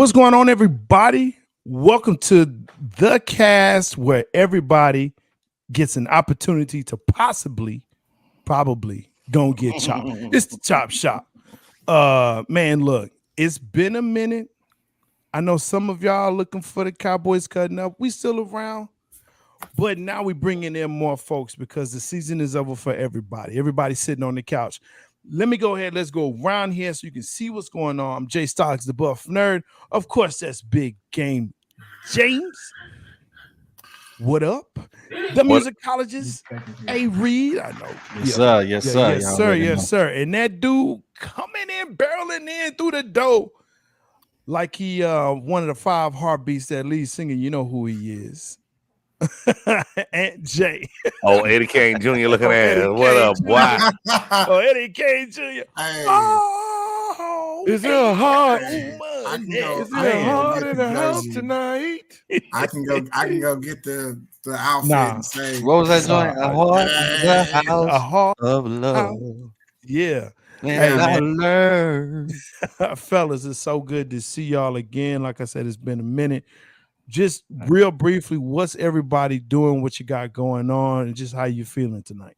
What's going on, everybody? Welcome to the cast where everybody gets an opportunity to probably gonna get chopped. It's the chop shop. Man, look, it's been a minute. I know some of y'all looking for the Cowboys cutting up. We still around, but now we bringing in more folks because the season is over for everybody. Everybody's sitting on the couch. Let me go ahead. Let's go around here so you can see what's going on. I'm Jay Stocks, the Buff Nerd. Of course, that's Big Game James. What up? The musicologist, A. Reed. I know. Yes, sir. Yes, sir. Yes, sir. Yes, sir. And that dude coming in, barreling in through the door like he one of the 5 heartbeats that lead singer. You know who he is. Aunt Jay. Oh, Eddie Kane Jr. looking at what up, boy? Oh, Eddie Kane Jr. Hey, Oh, Is there a heart? Is there a heart in the house tonight? I can go get the outfit and say, what was that joint? A heart, the house a heart of love. Yeah. And Hey, I man. learned. Fellas, it's so good to see y'all again. Like I said, it's been a minute. Just real briefly, what's everybody doing? What you got going on, and just how you feeling tonight?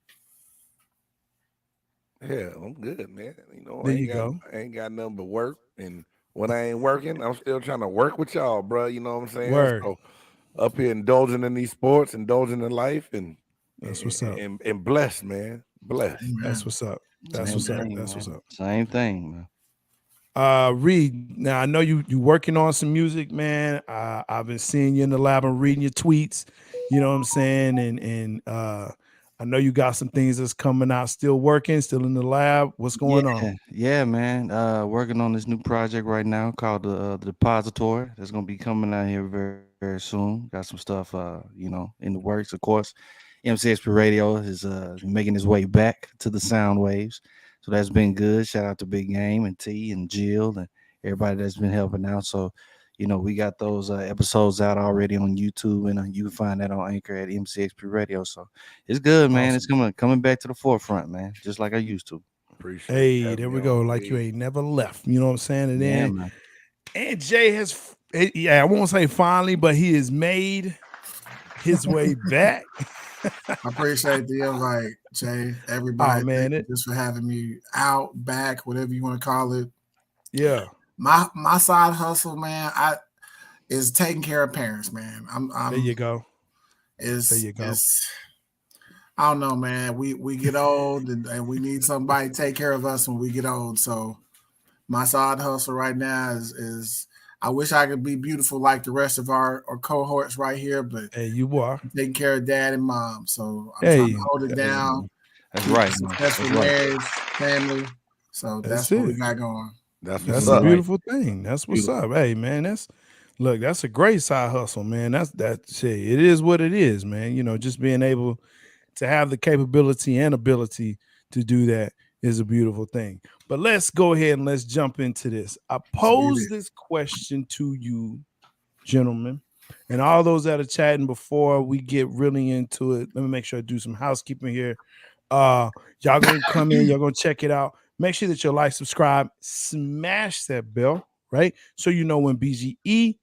Yeah, I'm good, man. You know, There you go. I ain't got nothing but work, and when I ain't working, I'm still trying to work with y'all, bro. You know what I'm saying? Word. So up here indulging in these sports, indulging in life, and That's what's up. And blessed, man. Blessed. That's what's up. That's what's up. That's what's up. Same thing, man. Reed, now I know you working on some music, man. I've been seeing you in the lab and reading your tweets, you know what I'm saying? And I know you got some things that's coming out, still working, still in the lab. What's going on? Yeah, man. Working on this new project right now called the Depository. That's gonna be coming out here very, very soon. Got some stuff in the works, of course. MCXP Radio is making its way back to the sound waves. So that's been good. Shout out to Big Game and T and Jill and everybody that's been helping out. So, we got those episodes out already on YouTube, and you can find that on Anchor at MCXP Radio. So it's good, man. Awesome. It's coming back to the forefront, man, just like I used to. Appreciate. Hey, there we go. Like you ain't never left. You know what I'm saying? And then, man. and Jay has, I won't say finally, but he has made his way back. I appreciate the invite, Jay. Everybody, man, thank you just for having me out, back, whatever you want to call it. Yeah. My side hustle, man, is taking care of parents, man. There you go. There you go. I don't know, man. We get old and we need somebody to take care of us when we get old. So my side hustle right now is I wish I could be beautiful like the rest of our cohorts right here, but hey, you are I'm taking care of dad and mom. So I'm trying to hold it down. That's right. Successful marriage, family. So that's what we got going. That's a beautiful thing. That's what's up. Hey, man, that's a great side hustle, man. That shit. It is what it is, man. Just being able to have the capability and ability to do that is a beautiful thing. But let's go ahead and let's jump into this. I pose this question to you, gentlemen, and all those that are chatting before we get really into it. Let me make sure I do some housekeeping here. Y'all gonna come in, y'all gonna check it out. Make sure that you like, subscribe, smash that bell, right? So you know when BGE,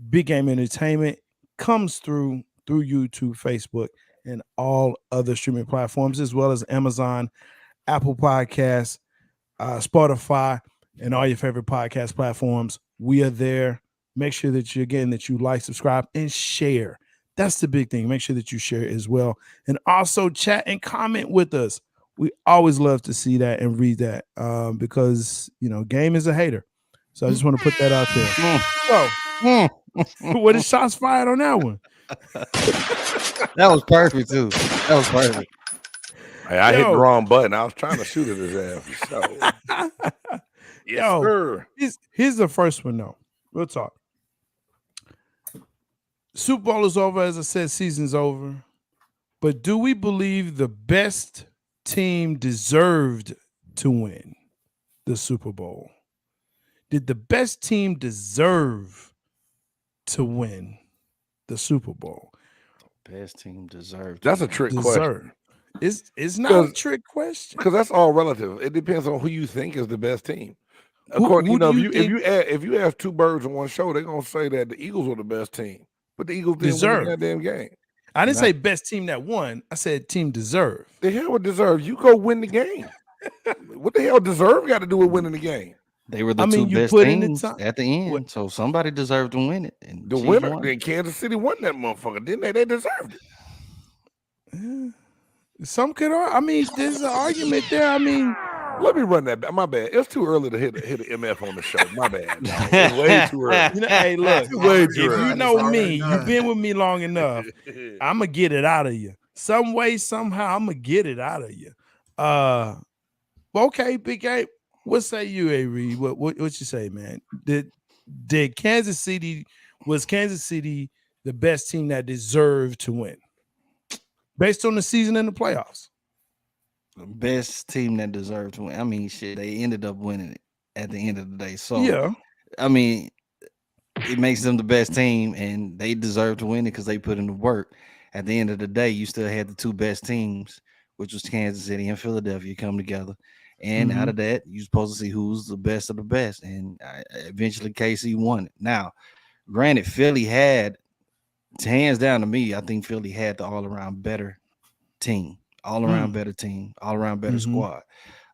Big Game Entertainment, comes through YouTube, Facebook, and all other streaming platforms, as well as Amazon, Apple Podcasts, Spotify, and all your favorite podcast platforms. We are there. Make sure that you like, subscribe, and share. That's the big thing. Make sure that you share as well. And also chat and comment with us. We always love to see that and read that because, Game is a hater. So I just want to put that out there. So, what is shots fired on that one? That was perfect, too. That was perfect. Hey, I hit the wrong button. I was trying to shoot at his ass. So. Yes, sir. Here's the first one, though. We'll talk. Super Bowl is over. As I said, season's over. But do we believe the best team deserved to win the Super Bowl? Did the best team deserve to win the Super Bowl? Best team deserved. That's a trick question. It's not a trick question because that's all relative. It depends on who you think is the best team. Of course, Who do you think if you have two birds in one show, they're gonna say that the Eagles were the best team, but the Eagles didn't win the deserve? goddamn game. I didn't say best team that won. I said team deserve. The hell would deserve? You go win the game. What the hell deserve got to do with winning the game? They were the two best put in the teams time. at the end, so somebody deserved to win it. And the winner, then Kansas City won that motherfucker, didn't they? They deserved it. Some could. I mean, there's an argument there. I mean, let me run that back. My bad. It's too early to hit an MF on the show. My bad. Dog. It's way too early. Hey, look. Way too If early. you know me, you've been with me long enough. I'm gonna get it out of you some way, somehow. I'm gonna get it out of you. Okay, Big A. What say you, A. Reed? What you say, man? Did Kansas City the best team that deserved to win based on the season and the playoffs? Best team that deserved to win. I mean, shit, they ended up winning it at the end of the day. So yeah, I mean, it makes them the best team, and they deserve to win it because they put in the work. At the end of the day, you still had the two best teams, which was Kansas City and Philadelphia, come together. And out of that, you're supposed to see who's the best of the best. And eventually, KC won it. Now, granted, Philly had, hands down to me, I think Philly had the all-around better team, all-around better team, all-around better squad.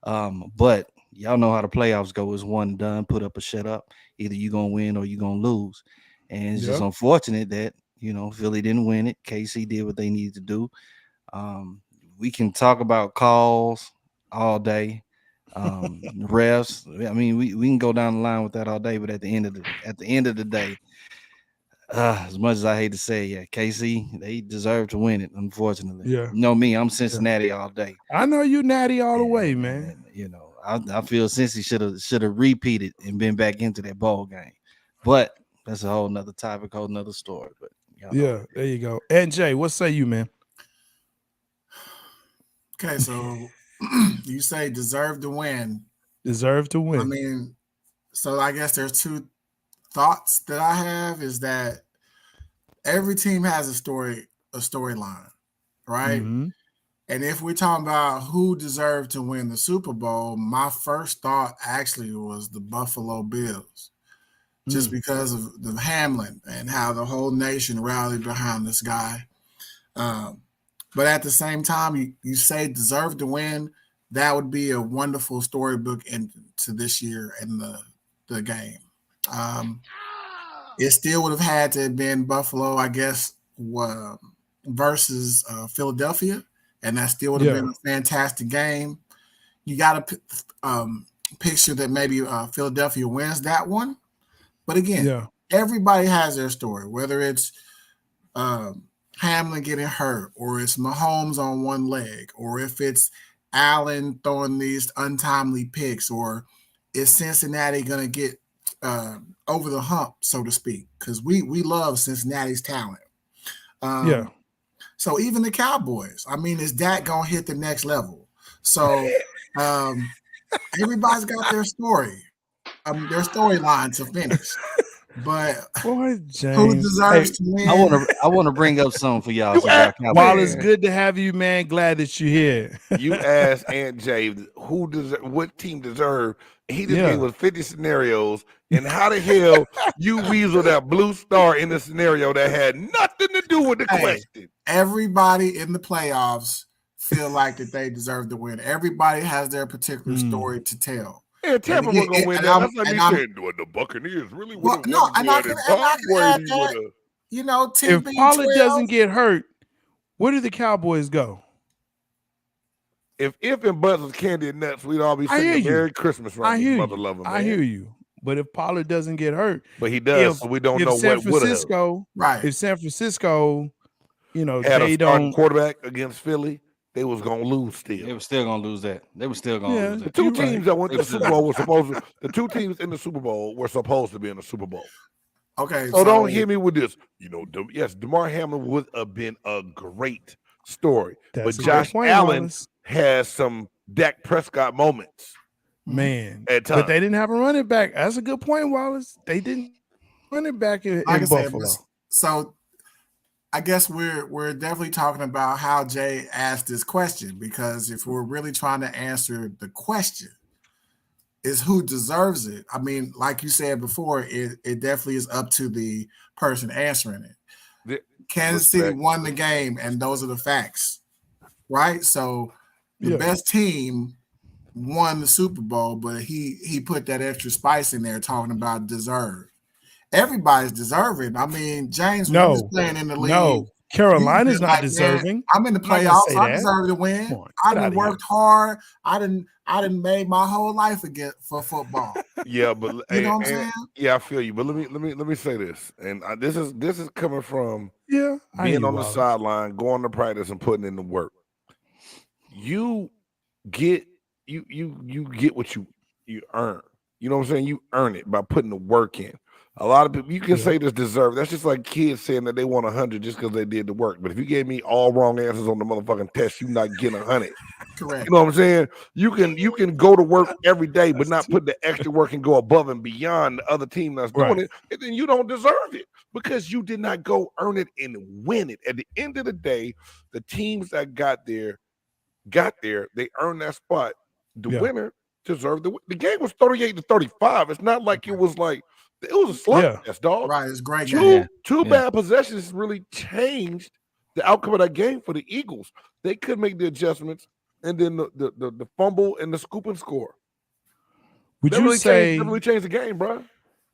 But y'all know how the playoffs go. It's one and done, put up or shut up. Either you're going to win or you're going to lose. And it's just unfortunate that, Philly didn't win it. KC did what they needed to do. We can talk about calls all day. Refs. I mean, we can go down the line with that all day, but at the end of the day, as much as I hate to say, KC, they deserve to win it, unfortunately. Yeah. You know me, I'm Cincinnati all day. I know you natty all the way, man. And, I feel Cincy should have repeated and been back into that bowl game. But that's a whole nother topic, whole nother story. But there you go. And Jay, what say you, man? Okay, so you say deserve to win. Deserve to win. I mean, so I guess there's two thoughts that I have is that every team has a storyline, right? Mm-hmm. And if we're talking about who deserved to win the Super Bowl, my first thought actually was the Buffalo Bills, just because of the Hamlin and how the whole nation rallied behind this guy. But at the same time, you say deserve to win, that would be a wonderful storybook into this year in the game. It still would have had to have been Buffalo, I guess, versus Philadelphia, and that still would have been a fantastic game. You got to picture that maybe Philadelphia wins that one. But again, everybody has their story, whether it's Hamlin getting hurt, or it's Mahomes on one leg, or if it's Allen throwing these untimely picks, or is Cincinnati going to get over the hump, so to speak, because we love Cincinnati's talent. So even the Cowboys, I mean, is that going to hit the next level? So everybody's got their story, their storyline to finish. But boy, who deserves to win? I want to bring up something for y'all. While it's good to have you, man, glad that you're here. You asked Aunt Jay what team deserved. He just gave us 50 scenarios, and how the hell you weasel that blue star in the scenario that had nothing to do with the question? Everybody in the playoffs feel like that they deserve to win. Everybody has their particular story to tell. Yeah, Tampa was gonna win that. That's like you said, the Buccaneers really would have won. And I can add that. If Pollard doesn't get hurt, where do the Cowboys go? If and buts was candy and nuts, we'd all be singing Merry Christmas. I hear you. I hear you. But if Pollard doesn't get hurt, but he does, so we don't know what would have. Right. If San Francisco, had a starting quarterback against Philly, they was gonna lose still. They were still gonna lose that. They were still gonna lose that. The two teams that went to the Super Bowl were supposed to. The two teams in the Super Bowl were supposed to be in the Super Bowl. Okay, so don't hit me with this. Yes, DeMar Hamlin would have been a great story, but Josh Allen has some Dak Prescott moments, man. At times, but they didn't have a running back. That's a good point, Wallace. They didn't running back in Buffalo. So I guess we're definitely talking about how Jay asked this question, because if we're really trying to answer the question, is who deserves it. I mean, like you said before, it definitely is up to the person answering it. Kansas City won the game, and those are the facts, right? So the best team won the Super Bowl, but he put that extra spice in there talking about deserve. Everybody's deserving. I mean, James, when you was playing in the league, Carolina's not deserving. I'm in the playoffs. So I deserve to win. I done worked hard. I didn't made my whole life again for football. Yeah, but you know what I'm saying? Yeah, I feel you. But let me say this, and this is coming from being on the sideline, going to practice, and putting in the work. You get you get what you earn. You know what I'm saying? You earn it by putting the work in. A lot of people, you can say this deserve. That's just like kids saying that they want 100 just because they did the work. But if you gave me all wrong answers on the motherfucking test, you're not getting 100. Correct. You know what I'm saying? You can go to work every day, but not put the extra work and go above and beyond the other team that's doing it, and then you don't deserve it because you did not go earn it and win it. At the end of the day, the teams that got there, they earned that spot. The winner deserved the game was 38-35. It's not like it was like it was a slug test, dog. Right, it's great. Two bad possessions really changed the outcome of that game for the Eagles. They could make the adjustments, and then the fumble and the scoop and score. Would you say really changed the game, bro?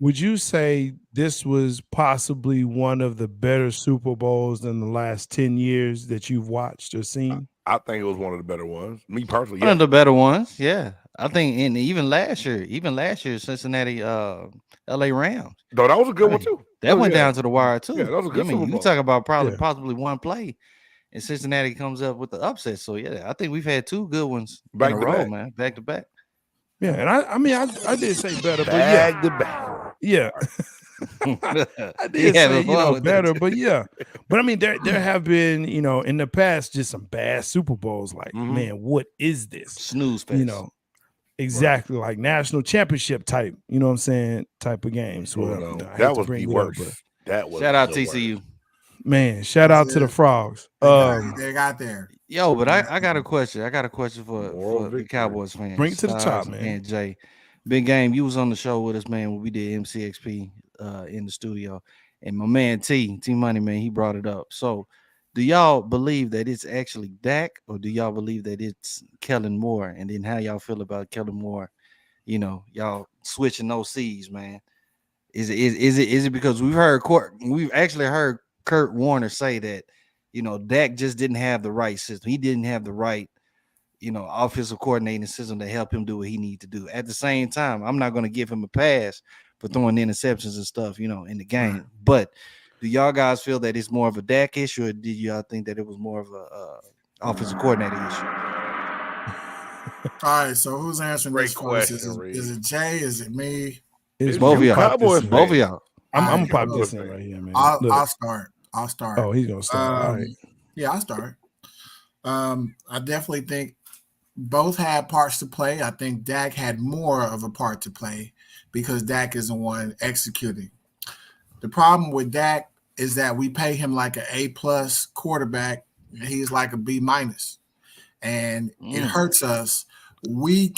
Would you say this was possibly one of the better Super Bowls in the last 10 years that you've watched or seen? I think it was one of the better ones. Me personally, one of the better ones. Yeah, I think, and even last year, Cincinnati, L.A. Rams. Though that was a good one too. That went down to the wire too. Yeah, that was a good Super Bowl. You talk about possibly one play, and Cincinnati comes up with the upset. So yeah, I think we've had two good ones in a row, man, back to back. Yeah, and I mean, I did say better, but back to back. Yeah. I did say, better, but But I mean, there have been, in the past, just some bad Super Bowls. Like, man, what is this? Snooze fest. Exactly, like national championship type, you know what I'm saying, type of games. Well, that was the worst. That was shout out TCU. Worst. Man, shout out to the Frogs. They got there. Yo, but I got a question. I got a question for the Cowboys fans. Bring it to the top, man. And Jay, big game. You was on the show with us, man, when we did MCXP in the studio. And my man T Money, man, he brought it up. So do y'all believe that it's actually Dak, or do y'all believe that it's Kellen Moore? And then how y'all feel about Kellen Moore? Y'all switching those C's, man. Is it because we've actually heard Kurt Warner say that, Dak just didn't have the right system. He didn't have the right, offensive coordinating system to help him do what he needs to do. At the same time, I'm not going to give him a pass for throwing interceptions and stuff, in the game. Right. But do y'all guys feel that it's more of a Dak issue, or did y'all think that it was more of a offensive coordinator issue? All right, so who's answering this question? Is it Jay? Is it me? It's both of y'all. Both of y'all. I'm pop this in right here, man. I'll start. Oh, he's gonna start. All right. Yeah, I'll start. I definitely think both had parts to play. I think Dak had more of a part to play because Dak is the one executing. The problem with Dak is that we pay him like an A+ quarterback, and he's like a B-, and it hurts us. We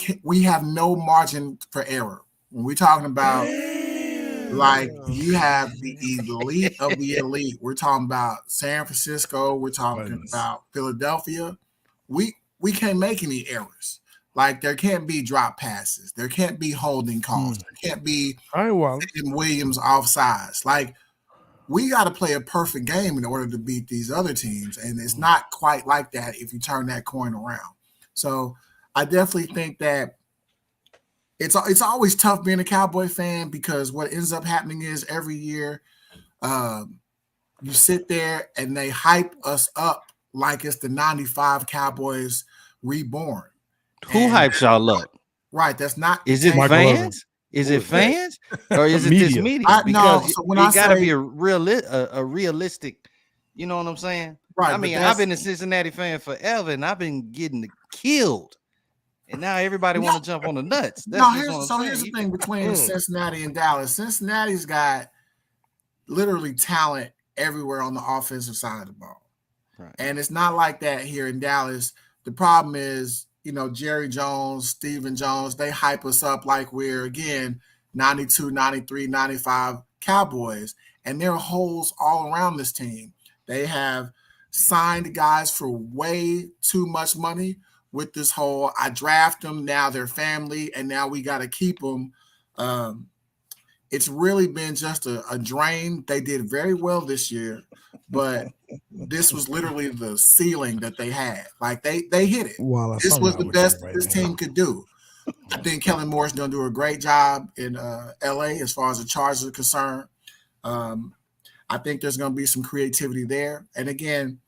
have no margin for error when we're talking about. Like, you have the elite of the elite. We're talking about San Francisco. We're talking about Philadelphia. We can't make any errors. Like, there can't be drop passes. There can't be holding calls. There can't be Williams offsides. Like, we got to play a perfect game in order to beat these other teams. And it's not quite like that if you turn that coin around. So I definitely think that it's always tough being a Cowboy fan, because what ends up happening is every year you sit there and they hype us up like it's the 95 Cowboys reborn. Who hypes y'all up? Right. That's not. Is it fans? Is it fans? Or is it this media? Because it got to be a realistic, you know what I'm saying? Right. I mean, I've been a Cincinnati fan forever, and I've been getting killed. And now everybody want to jump on the nuts. Here's the thing between Cincinnati and Dallas. Cincinnati's got literally talent everywhere on the offensive side of the ball. Right. And it's not like that here in Dallas. The problem is Jerry Jones, Stephen Jones, they hype us up like we're, again, 92, 93, 95 Cowboys. And there are holes all around this team. They have signed guys for way too much money with this whole I draft them, now they're family, and now we got to keep them. Um, it's really been just a drain. They did very well this year, but this was literally the ceiling that they had. Like they hit it. Wallace, This I'm was not the with you best that right this now. team could do. I think Kellen Moore's going to do a great job in LA as far as the Chargers are concerned. Um, I think there's going to be some creativity there. And again,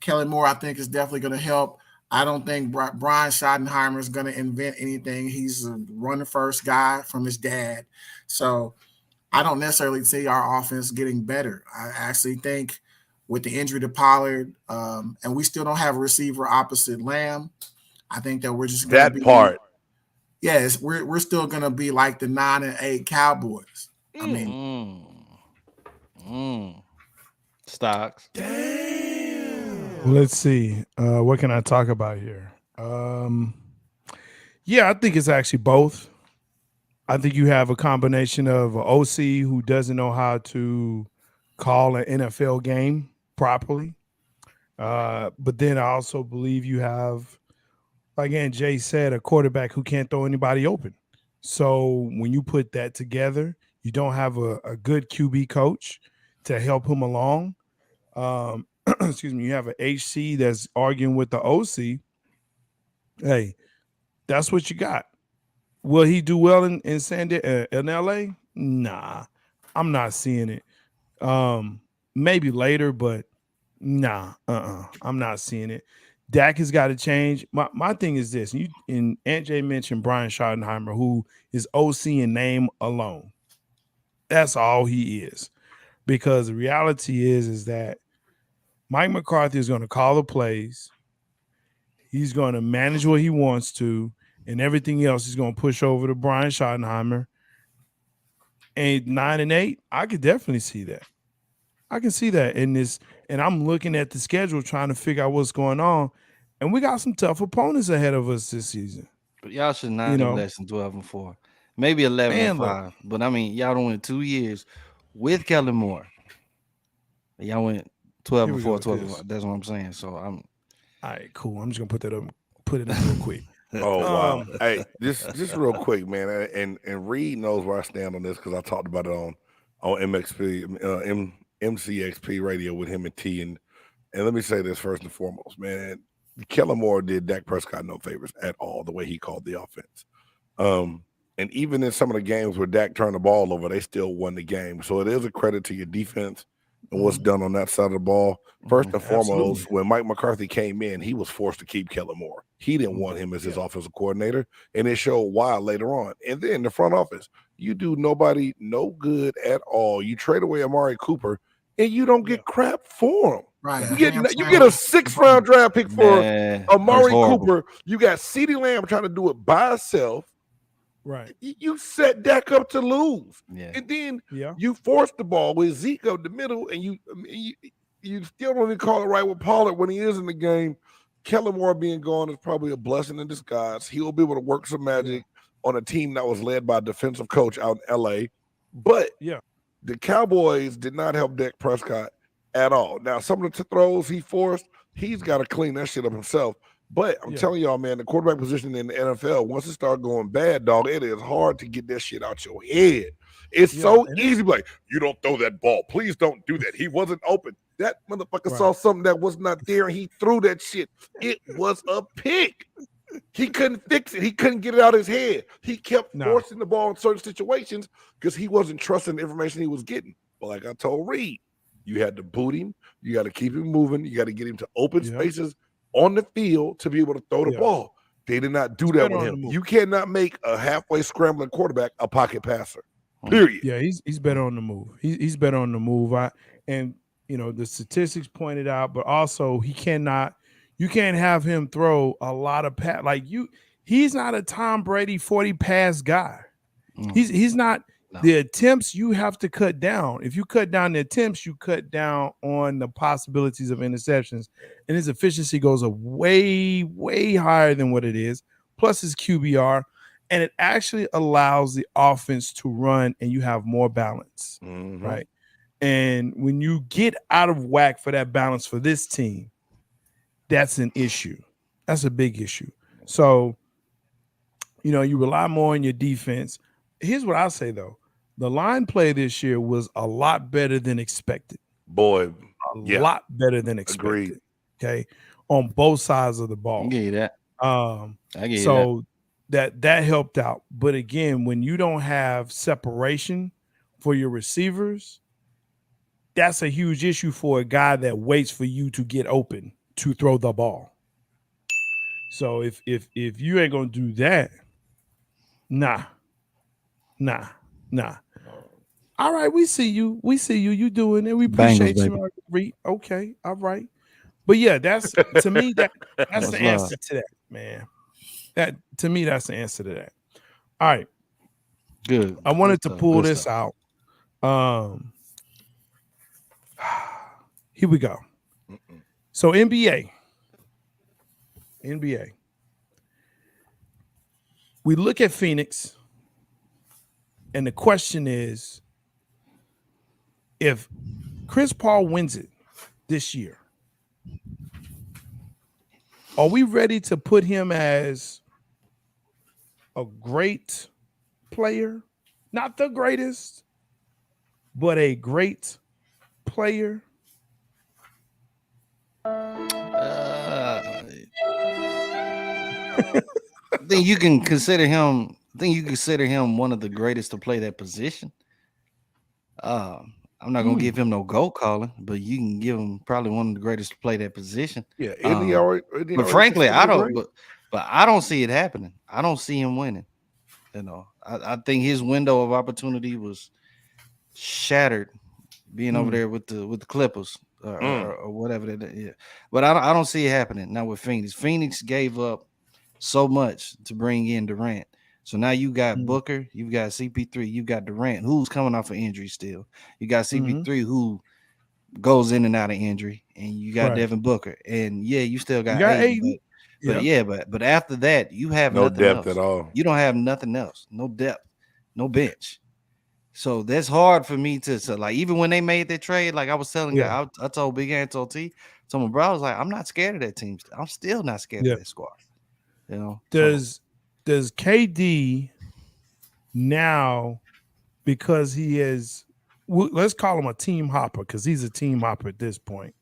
Kellen Moore, I think, is definitely going to help. I don't think Brian Schottenheimer is going to invent anything. He's a run the first guy from his dad. So I don't necessarily see our offense getting better. I actually think with the injury to Pollard, and we still don't have a receiver opposite Lamb, I think that we're just going to That be, part. yes, we're still going to be like the 9-8 Cowboys. I mean, Stocks. Well, let's see. What can I talk about here? Yeah, I think it's actually both. I think you have a combination of an OC who doesn't know how to call an NFL game properly. But then I also believe you have, again, Jay said, a quarterback who can't throw anybody open. So when you put that together, you don't have a good QB coach to help him along. Excuse me, you have an HC that's arguing with the OC. Hey, that's what you got. Will he do well in in LA? Nah, I'm not seeing it. Maybe later, but nah, I'm not seeing it. Dak has got to change. My thing is this. You and Aunt Jay mentioned Brian Schottenheimer, who is OC in name alone. That's all he is. Because the reality is that Mike McCarthy is going to call the plays. He's going to manage what he wants to, and everything else he's going to push over to Brian Schottenheimer. And 9-8, I could definitely see that. I can see that in this, and I'm looking at the schedule trying to figure out what's going on. And we got some tough opponents ahead of us this season. But y'all should not You do know, less than 12-4. Maybe 11 and man, look, 5. But I mean, y'all don't win 2 years with Kellen Moore. Y'all went 12 here and we go 4, with 12 and this. 5. That's what I'm saying. So I'm All right, cool. I'm just gonna put it up real quick. Oh wow! Um, Hey, just real quick, man, and Reed knows where I stand on this because I talked about it on MCXP radio with him and T. And let me say this first and foremost, man. Kellen Moore did Dak Prescott no favors at all the way he called the offense. Um, and even in some of the games where Dak turned the ball over, they still won the game. So it is a credit to your defense and what's done on that side of the ball. First and absolutely. foremost, when Mike McCarthy came in, he was forced to keep Kellen Moore. He didn't want him as his offensive coordinator, and it showed why later on. And then the front office, you do nobody no good at all. You trade away Amari Cooper, and you don't get crap for him. right. You Ham get a sandwich. 6th-round draft pick for man, that's Amari horrible. Cooper. You got CeeDee Lamb trying to do it by himself. Right. You set Dak up to lose. Yeah. And then Yeah. you force the ball with Zeke up the middle, and you still don't even call it right with Pollard when he is in the game. Kellen Moore being gone is probably a blessing in disguise. He will be able to work some magic on a team that was led by a defensive coach out in LA. But Yeah. the Cowboys did not help Dak Prescott at all. Now, some of the throws he forced, he's got to clean that shit up himself. But I'm telling y'all, man, the quarterback position in the NFL, once it starts going bad, dog, it is hard to get that shit out your head. It's so easy. Like, you don't throw that ball. Please don't do that. He wasn't open. That motherfucker saw something that was not there, and he threw that shit. It was a pick. He couldn't fix it. He couldn't get it out of his head. He kept forcing the ball in certain situations because he wasn't trusting the information he was getting. But like I told Reed, you had to boot him. You got to keep him moving. You got to get him to open spaces on the field to be able to throw the ball. They did not do that with him. You cannot make a halfway scrambling quarterback a pocket passer. Period. Yeah, he's better on the move. He's better on the move. And the statistics pointed out, but also you can't have him throw a lot of pass. He's not a Tom Brady 40 pass guy. He's not The attempts you have to cut down. If you cut down the attempts, you cut down on the possibilities of interceptions, and his efficiency goes a way higher than what it is. Plus his QBR, and it actually allows the offense to run, and you have more balance, right? And when you get out of whack for that balance for this team, that's an issue. That's a big issue. So, you rely more on your defense. Here's what I'll say though. The line play this year was a lot better than expected. Boy, a lot better than expected. Agreed. Okay, on both sides of the ball. I get that. I get that helped out. But again, when you don't have separation for your receivers, that's a huge issue for a guy that waits for you to get open to throw the ball. So if you ain't gonna do that, nah. All right, we see you. You doing it. We appreciate Bengals, you, Marguerite. Okay, all right. But yeah, that's to me that's the answer to that, man. That to me, that's the answer to that. All right. Good. I wanted to pull this out. Here we go. So NBA. We look at Phoenix, and the question is, if Chris Paul wins it this year, are we ready to put him as a great player? Not the greatest, but a great player? I think you can consider him. One of the greatest to play that position. I'm not gonna give him no GOAT calling, but you can give him probably one of the greatest to play that position. Yeah, but frankly, I don't. But I don't see it happening. I don't see him winning. I think his window of opportunity was shattered, being over there with the Clippers or whatever. Yeah, but I don't see it happening now with Phoenix. Phoenix gave up so much to bring in Durant. So now you got Booker, you've got CP3, you've got Durant, who's coming off of injury still. You got CP3 who goes in and out of injury, and you got Devin Booker, and you still got AD. But after that, you have no nothing depth else. at all. You don't have nothing else, no depth, no bench. So that's hard for me to like. Even when they made that trade, like I was telling you, I told Big Ant, told my bro, I was like, I'm not scared of that team. I'm still not scared of that squad. Does KD now, because he is, let's call him a team hopper, because he's a team hopper at this point.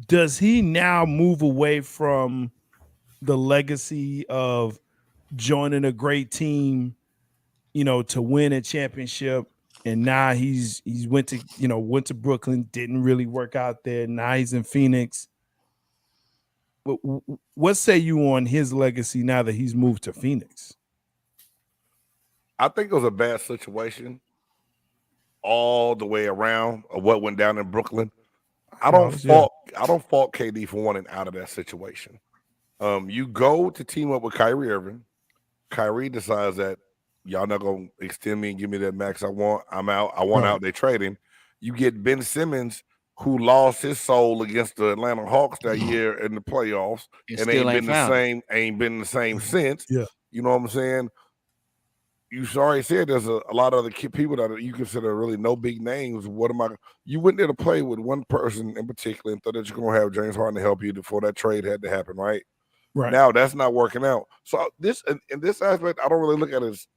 Does he now move away from the legacy of joining a great team, to win a championship? And now he's went to Brooklyn, didn't really work out there. Now he's in Phoenix. What say you on his legacy now that he's moved to Phoenix? I think it was a bad situation all the way around of what went down in Brooklyn. I don't fault KD for wanting out of that situation. You go to team up with Kyrie Irving. Kyrie decides that y'all not gonna extend me and give me that max I want. I'm out. I want out. They trade him. You get Ben Simmons, who lost his soul against the Atlanta Hawks that year in the playoffs, and ain't been the same since. Yeah, you know what I'm saying. You already said there's a lot of other people that you consider really no big names. You went there to play with one person in particular and thought that you're gonna have James Harden to help you before that trade had to happen, right? Right. Now that's not working out. So in this aspect, I don't really look at it as,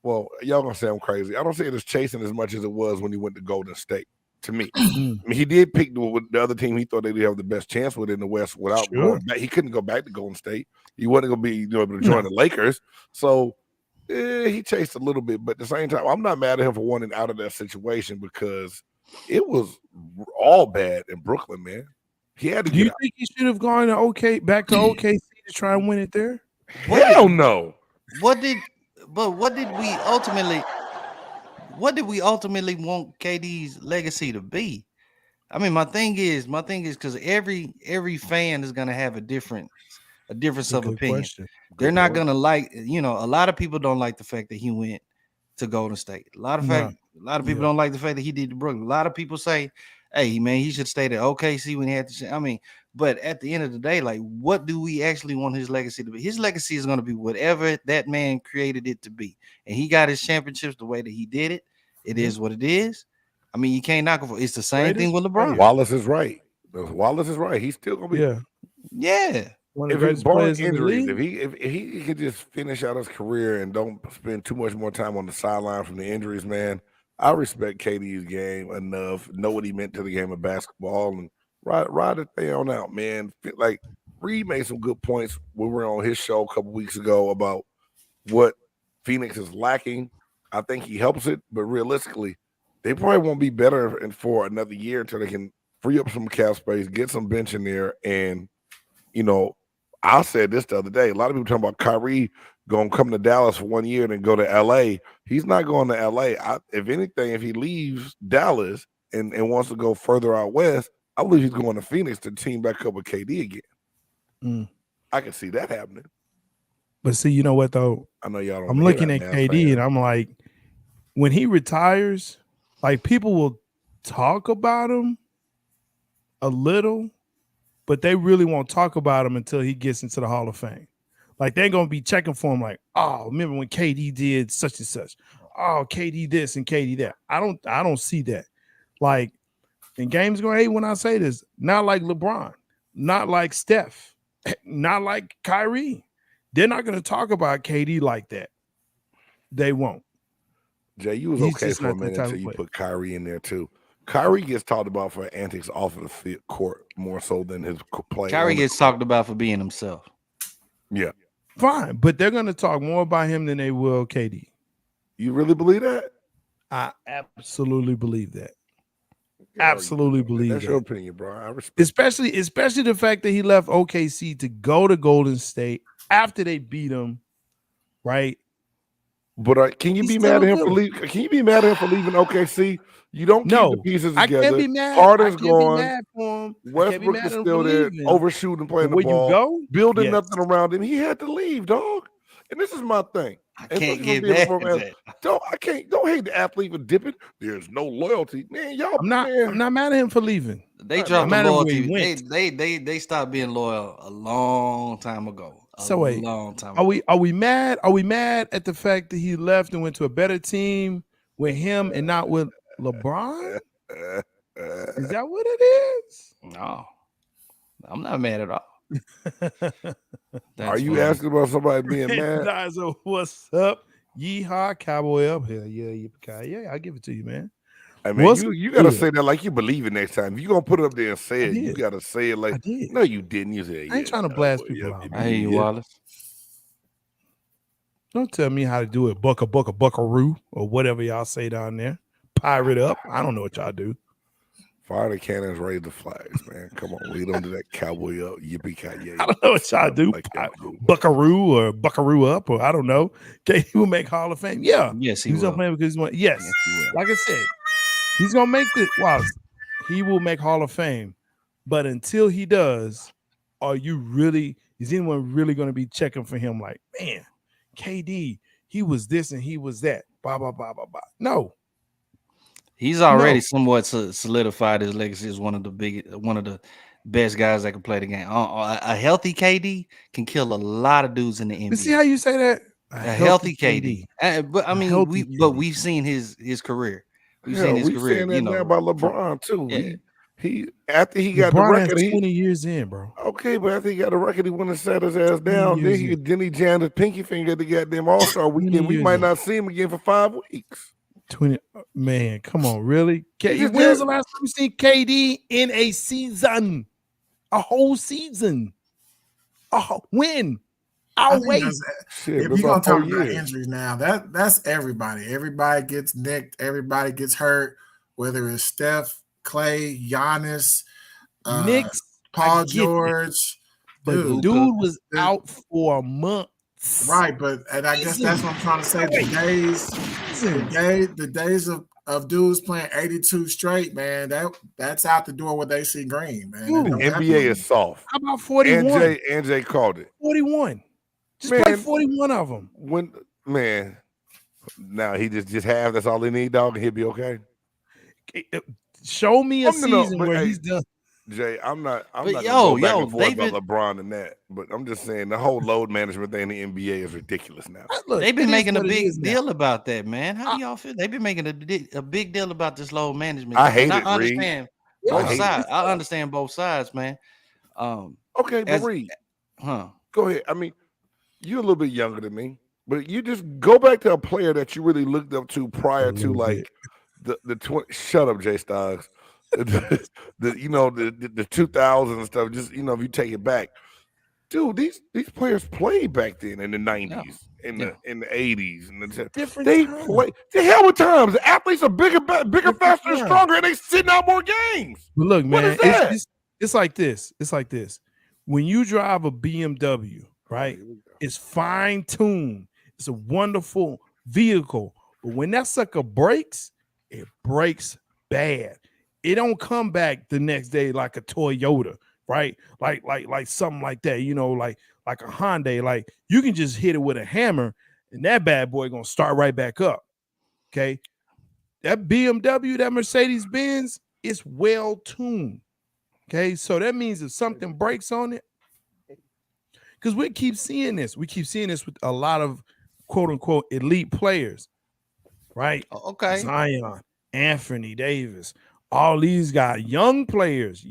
well, y'all gonna say I'm crazy. I don't see it as chasing as much as it was when he went to Golden State. To me, I mean, he did pick the other team he thought they'd have the best chance with in the West without going back. He couldn't go back to Golden State. He wasn't gonna be able to join the Lakers. So he chased a little bit, but at the same time, I'm not mad at him for wanting out of that situation because it was all bad in Brooklyn, man. He had to get out. Do you think he should have gone to back to OKC to try and win it there? Hell no. What did we ultimately want KD's legacy to be? I mean, my thing is because every fan is gonna have a different a difference of opinion. Question. They're not gonna like, a lot of people don't like the fact that he went to Golden State. A lot of people don't like the fact that he did to Brooklyn. A lot of people say, hey man, he should stay at OKC when he had to. I mean, but at the end of the day, like, what do we actually want his legacy to be? His legacy is going to be whatever that man created it to be, and he got his championships the way that he did it. It is what it is. I mean, you can't knock it. It's the same thing with LeBron. Wallace is right. He's still gonna be. Yeah. One of the greatest players in the league. If he could just finish out his career and don't spend too much more time on the sideline from the injuries, man, I respect KD's game enough, know what he meant to the game of basketball, and ride the thing on out, man. Like Reed made some good points when we were on his show a couple weeks ago about what Phoenix is lacking. I think he helps it, but realistically, they probably won't be better for another year until they can free up some cap space, get some bench in there, and I said this the other day. A lot of people talking about Kyrie going to come to Dallas for 1 year and then go to LA. He's not going to LA. If anything, if he leaves Dallas and wants to go further out west, I believe he's going to Phoenix to team back up with KD again. I can see that happening. But see, you know what though? I know y'all don't. I'm looking at KD and I'm like, when he retires, like people will talk about him a little, but they really won't talk about him until he gets into the Hall of Fame. Like they're gonna be checking for him, like, oh, remember when KD did such and such? Oh, KD this and KD that. I don't see that. Like, and games gonna hate when I say this, not like LeBron, not like Steph, not like Kyrie. They're not gonna talk about KD like that. They won't. Jay, you was okay for a minute until you put Kyrie in there too. Kyrie gets talked about for antics off of the field court more so than his play. Kyrie gets talked about for being himself. Yeah. Fine, but they're going to talk more about him than they will KD. You really believe that? I absolutely believe that. Absolutely believe that. That's your opinion, bro. I respect. Especially the fact that he left OKC to go to Golden State after they beat him, right? But can you be mad at him for leaving? Can you be mad at him for leaving OKC? You don't keep the pieces together. I can't be mad. Harden's gone. Be mad for him. Westbrook is still there, overshooting, playing the ball, you go, building nothing around him. He had to leave, dog. And this is my thing. I can't get mad at that. Don't hate the athlete for dipping. There's no loyalty, man. Y'all, I'm not mad at him for leaving. They dropped the loyalty. They stopped being loyal a long time ago. Long time ago. Are we mad? Are we mad at the fact that he left and went to a better team with him and not with LeBron? Is that what it is? No, I'm not mad at all. Are you asking about somebody being mad? What's up? Yeehaw, cowboy up here. Yeah, I'll give it to you, man. I mean, you gotta say that like you believe it next time. If you're gonna put it up there and say it, you gotta say it like no, you didn't. You said I ain't trying to blast people out. I hear you, Wallace. Don't tell me how to do it, buckaroo, or whatever y'all say down there. Pirate up. I don't know what y'all do. Fire the cannons, raise the flags, man. Come on, we don't do that cowboy up, yippee-ki-yay. I don't know what y'all do. Like buckaroo or buckaroo up, or I don't know. Okay, he will make Hall of Fame. Yeah. Yes, he's gonna play because yes, like I said, he's gonna make this. Wow, he will make Hall of Fame. But until he does, is anyone really gonna be checking for him? Like, man, KD, he was this and he was that. Blah blah blah blah blah. No. He's already somewhat solidified his legacy as one of the best guys that can play the game. A healthy KD can kill a lot of dudes in the NBA. You see how you say that? A healthy KD. But I mean, we've seen his career. We've seen his career. Saying that about LeBron too. Yeah. He after he got LeBron the record, 20 years in, bro. Okay, but after he got the record, he went and sat his ass down. Then he jammed his pinky finger at the goddamn All-Star weekend. We might not see him again for 5 weeks. 20, man, come on, really? When was the last time you seen KD in a season? A whole season? When? I'll wait. If you're gonna talk about injuries now, that's everybody. Everybody gets nicked. Everybody gets hurt. Whether it's Steph, Clay, Giannis, Knicks, Paul George, but dude was out for a month. Right, but I guess that's what I'm trying to say. The days of of dudes playing 82 straight, man, that's out the door with AC Green, man. The NBA is soft. How about 41? NJ called it. 41. Just Man, play 41 of them. Now he just have that's all he need, dog, and he'll be okay. Show me a season where he's done. Jay, I'm not gonna go back and forth about LeBron and that, but I'm just saying the whole load management thing in the NBA is ridiculous now. Look, they've been making a big deal about that, man. How do y'all feel? They've been making a big deal about this load management. I hate it. I understand both sides. I understand both sides, man. Okay, but Reed, go ahead. I mean, you're a little bit younger than me, but you just go back to a player that you really looked up to prior to like the 20. Shut up, Jay Stoggs. the 2000s and stuff. Just if you take it back, dude, these players played back then in the 90s, in the 80s, and they play. The hell with times. The athletes are bigger, faster, and stronger, and they sitting out more games. But look, man, it's like this. It's like this. When you drive a BMW, right? It's fine-tuned. It's a wonderful vehicle. But when that sucker breaks, it breaks bad. It don't come back the next day like a Toyota, right? Like something like that, like a Hyundai. Like you can just hit it with a hammer, and that bad boy gonna start right back up. Okay, that BMW, that Mercedes Benz, is well tuned. Okay, so that means if something breaks on it, because we keep seeing this with a lot of quote unquote elite players, right? Okay, Zion, Anthony Davis. All these guys, young players.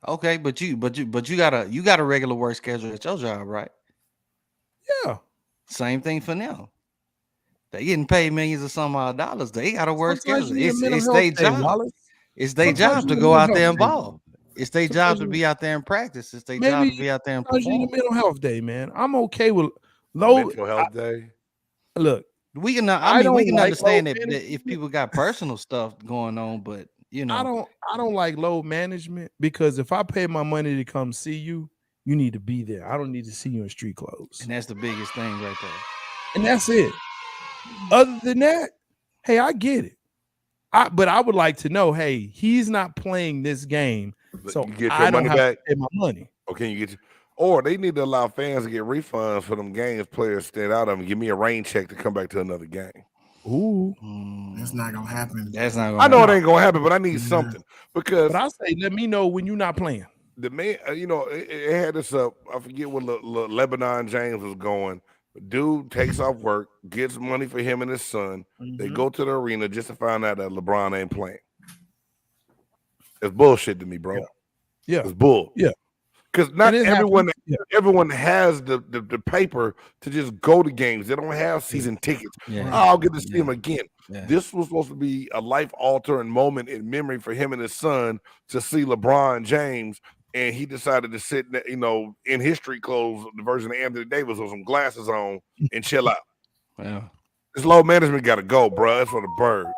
Okay, but you got a regular work schedule at your job, right? Yeah. Same thing for them. They getting paid millions of some odd dollars. They got a work schedule. It's their job. It's their job to go out there and ball. It's their job to be out there and practice. It's their job to be out there and perform. Mental health day, man. I'm okay with mental health day. Look. We can understand that if people got personal stuff going on, but I don't like load management because if I pay my money to come see you, you need to be there. I don't need to see you in street clothes. And that's the biggest thing right there. And that's it. Other than that, hey, I get it. But I would like to know, hey, he's not playing this game, so you get I don't money have back. to pay my money. Okay, you get or they need to allow fans to get refunds for them games players stand out of them. Give me a rain check to come back to another game. Ooh, that's not gonna happen. That's not. I know it ain't gonna happen, but I need something because. But I say, let me know when you're not playing. The man, it had this up. I forget what Lebanon James was going. Dude takes off work, gets money for him and his son. Mm-hmm. They go to the arena just to find out that LeBron ain't playing. It's bullshit to me, bro. Yeah, it's bull. Yeah. Because not everyone has the paper to just go to games. They don't have season tickets. Yeah. I'll get to see him again. Yeah. This was supposed to be a life-altering moment in memory for him and his son to see LeBron James, and he decided to sit, in his street clothes, the version of Anthony Davis with some glasses on and chill out. Yeah. This load management got to go, bro. It's for the birds.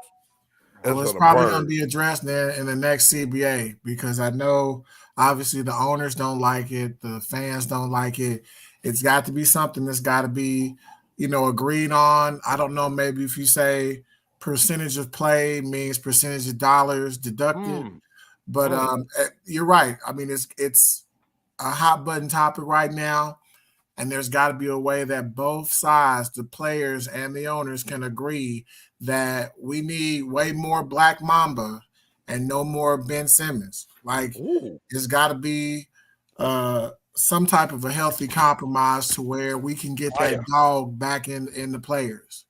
Well, it's probably going to be addressed there in the next CBA because I know obviously the owners don't like it, the fans don't like it. It's got to be something that's got to be, agreed on. I don't know, maybe if you say percentage of play means percentage of dollars deducted, but you're right. I mean, it's a hot button topic right now. And there's got to be a way that both sides, the players and the owners, can agree that we need way more Black Mamba and no more Ben Simmons. Like, it's got to be some type of a healthy compromise to where we can get that dog back in the players.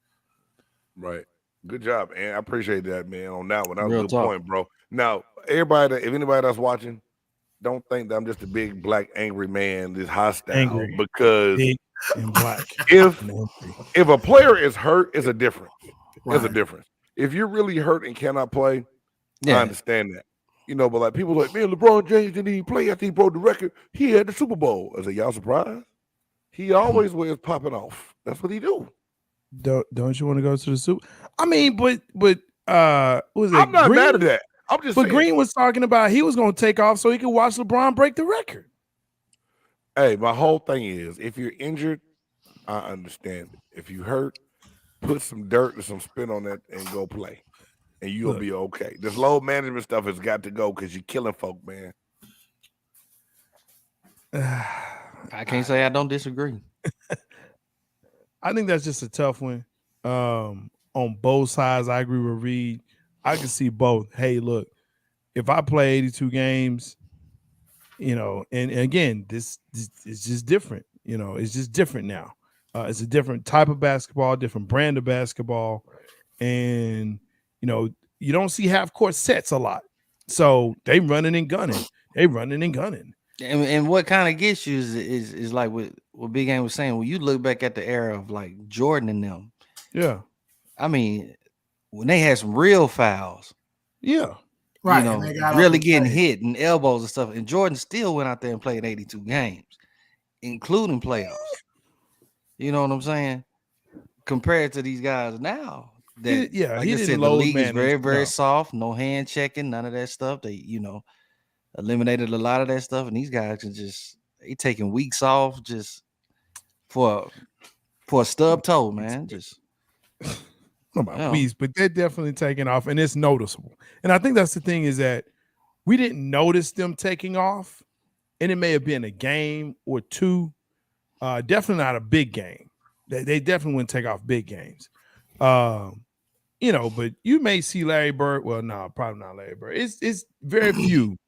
Right. Good job, man. I appreciate that, man, on that one. That was a good point, bro. Now, everybody, if anybody that's watching, don't think that I'm just a big black angry man that's hostile because big and black. If a player is hurt, it's a difference. Right. It's a difference. If you're really hurt and cannot play, I understand that. But like people like, man, LeBron James didn't even play after he broke the record. He had the Super Bowl. I said, y'all surprised? He always wears popping off. That's what he do. Don't you want to go to the Super? I mean, but what was it? I'm not mad at that. I'm just saying. Green was talking about he was going to take off so he could watch LeBron break the record. Hey, my whole thing is if you're injured, I understand it. If you hurt, Put some dirt and some spin on that and go play, and you'll Look, be okay. This load management stuff has got to go because you're killing folk, man. I can't say I don't disagree. I think that's just a tough one. On both sides, I agree with Reed. I can see both. Hey, look, if I play 82 games, and again, this is just different. It's just different now. It's a different type of basketball, different brand of basketball, and you know, you don't see half court sets a lot. So they running and gunning. They running and gunning. And what kind of gets you is like what Big Game was saying. When you look back at the era of like Jordan and them, Yeah. I mean, when they had some real fouls, Yeah. Right, and they got up really and getting played. hit and elbows and stuff. And Jordan still went out there and played 82 games, including playoffs. You know what I'm saying? Compared to these guys now, that like He I didn't said, the load league is manage. very, very No. soft, no hand checking, none of that stuff. They, eliminated a lot of that stuff, and these guys can just they taking weeks off just for a stub toe, man. Just Not about weeks, but they're definitely taking off, and it's noticeable. And I think that's the thing is that we didn't notice them taking off, and it may have been a game or two. Definitely not a big game. They definitely wouldn't take off big games. But you may see Larry Bird. Well, no, probably not Larry Bird. It's very few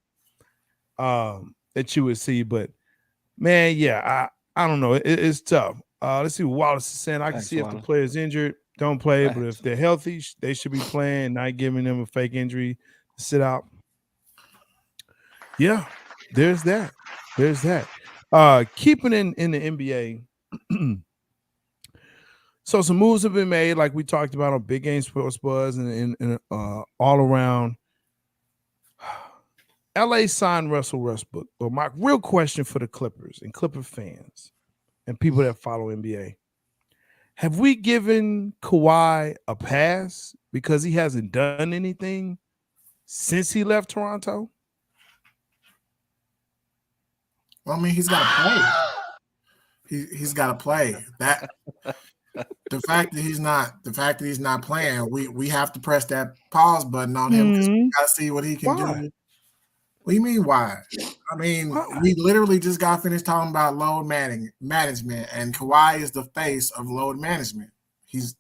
that you would see. But man, yeah, I don't know. It's tough. Let's see what Wallace is saying. I can thanks, see if the Wallace. player's injured, don't play. But if Thanks. they're healthy, they should be playing, not giving them a fake injury to sit out. Yeah, there's that. There's that. Keeping in the NBA. So some moves have been made, like we talked about on Big Game Sports Buzz and all around. LA signed Russell Westbrook. But my real question for the Clippers and Clipper fans and people that follow NBA: have we given Kawhi a pass because he hasn't done anything since he left Toronto? Well, I mean, he's got to play. He's got to play. That the fact that he's not playing, we have to press that pause button on him because we got to see what he can do. What do you mean why? I mean, we literally just got finished talking about load management, and Kawhi is the face of load management. He's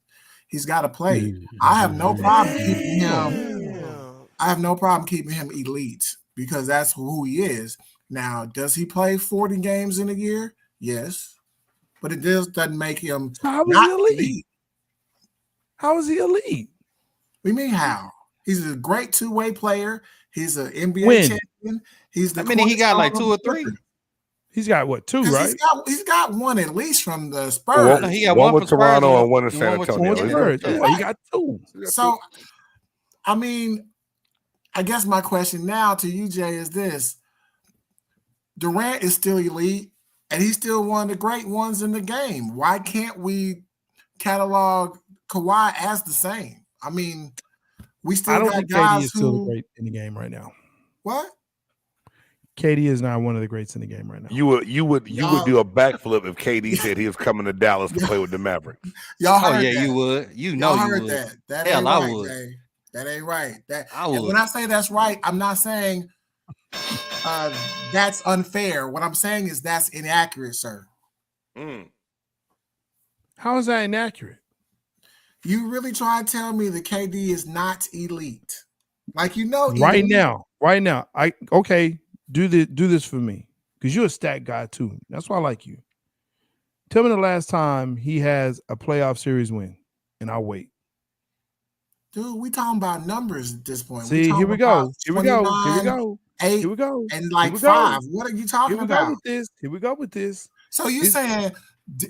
got to play. I have no problem keeping him. I have no problem keeping him elite because that's who he is. Now, does he play 40 games in a year? Yes. But it just doesn't make him not elite. How is he elite? What do you mean how? He's a great two-way player. He's an NBA champion. He's the he got like 2 or 3. He's got what, 2, right? He's got one at least from the Spurs. No, he got one one with for Toronto Spurs and one in San Antonio. He got 2. So, I mean, I guess my question now to you, Jay, is this. Durant is still elite, and he's still one of the great ones in the game. Why can't we catalog Kawhi as the same? I mean, we still I don't got think guys KD is still the great in the game right now. What? KD is not one of the greats in the game right now. You would do a backflip if KD said he was coming to Dallas to play with the Mavericks. Y'all heard that. You would. Y'all heard would. that. That Hell, ain't I right, would. Jay. That ain't right. I would. And when I say that's right, I'm not saying that's unfair. What I'm saying is that's inaccurate, sir. How is that inaccurate? You really try to tell me the KD is not elite? Like right now. Do this for me because you're a stat guy too. That's why I like you. Tell me the last time he has a playoff series win, and I'll wait. Dude, we talking about numbers at this point. See, here we go. Here we go. 8, here we go. And like 5. What are you talking about? Here we go with this. So you saying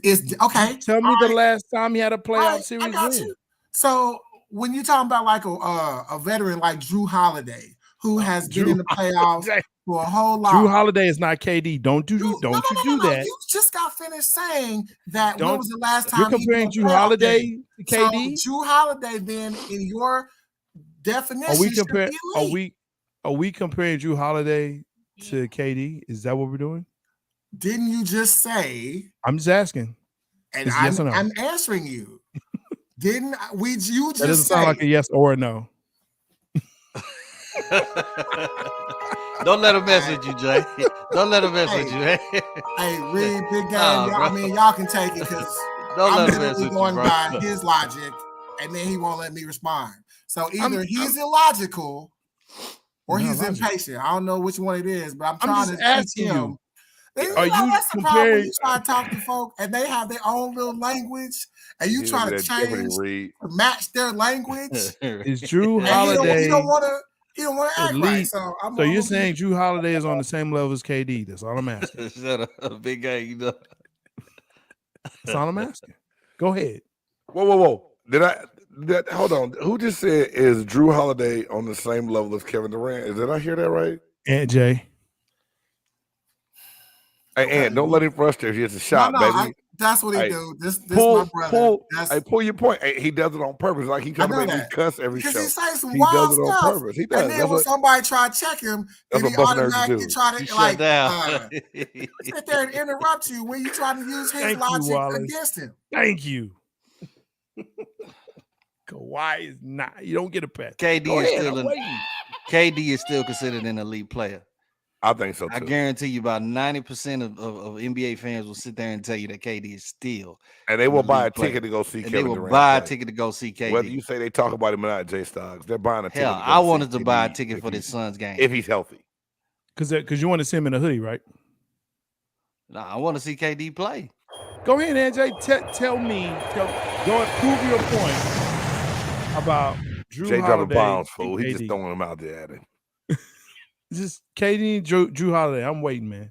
is okay? Tell me the last time he had a playoff series I got win. You. So when you talking about like a veteran like Drew Holiday, who has been in the playoffs for a whole lot. Drew Holiday is not KD. Don't do that. You just got finished saying that. When was the last time you're comparing Drew Holiday to KD? So Drew Holiday, then, in your definition, Are we comparing Drew Holiday to KD? Is that what we're doing? Didn't you just say? I'm just asking. And I'm answering you. Didn't we? You That doesn't just sound say like a yes or a no. Don't let him mess with you, Jay. Don't let him mess with you. Hey, Reed, big game. Nah, Y'all, bro. I mean, y'all can take it because Don't I'm let him mess literally with you, going bro. by his logic, and then he won't let me respond. So either he's I'm illogical or not he's logical. impatient. I don't know which one it is, but I'm I'm trying just to teach asking him. you. And you Are know you that's the problem when comparing? you try to talk to folk and they have their own little language, and you He try look to at that Jeopardy change read. to match their language, Is Drew and he don't Holiday want to. He don't want to act right. elite? So I'm So you're gonna be. saying Drew Holiday is on the same level as KD? That's all I'm asking. Shut up, big guy. You know. That's all I'm asking. Go ahead. Whoa. Hold on. Who just said is Drew Holiday on the same level as Kevin Durant? Did I hear that right? Aunt Jay. Hey, Okay. Ant, don't let him frustrate you. It's a shot, baby. That's what he Hey, do. This my brother. Pull your point. Hey, he does it on purpose. Like he I trying to know make me that cuss every because show. he say some He does wild it on stuff, purpose. He and does. then when somebody try to check him, then he what Buff nerds automatically do. try You to shut down. sit there and interrupt you when you trying to use his Thank you, logic Wallace. against him. Thank you. Kawhi is not. You don't get a pass. KD Go is ahead. still I'm waiting. KD is still considered an elite player. I think so too. I guarantee you about 90% of NBA fans will sit there and tell you that KD is still. And they will buy a player. ticket to go see And Kevin they will Durant buy play. a ticket to go see KD. Whether you say they talk about him or not, Jay Stoggs, they're buying a ticket. Hell, to go I see wanted to KD buy a ticket for this Suns game. if he's healthy. Because you want to see him in a hoodie, right? No, I want to see KD play. Go ahead, NJ. Tell me. Go and prove your point about Drew Jay dropping Holiday. bombs, fool. And He just KD. throwing them out there at him. Just KD and Drew Holiday. I'm waiting, man.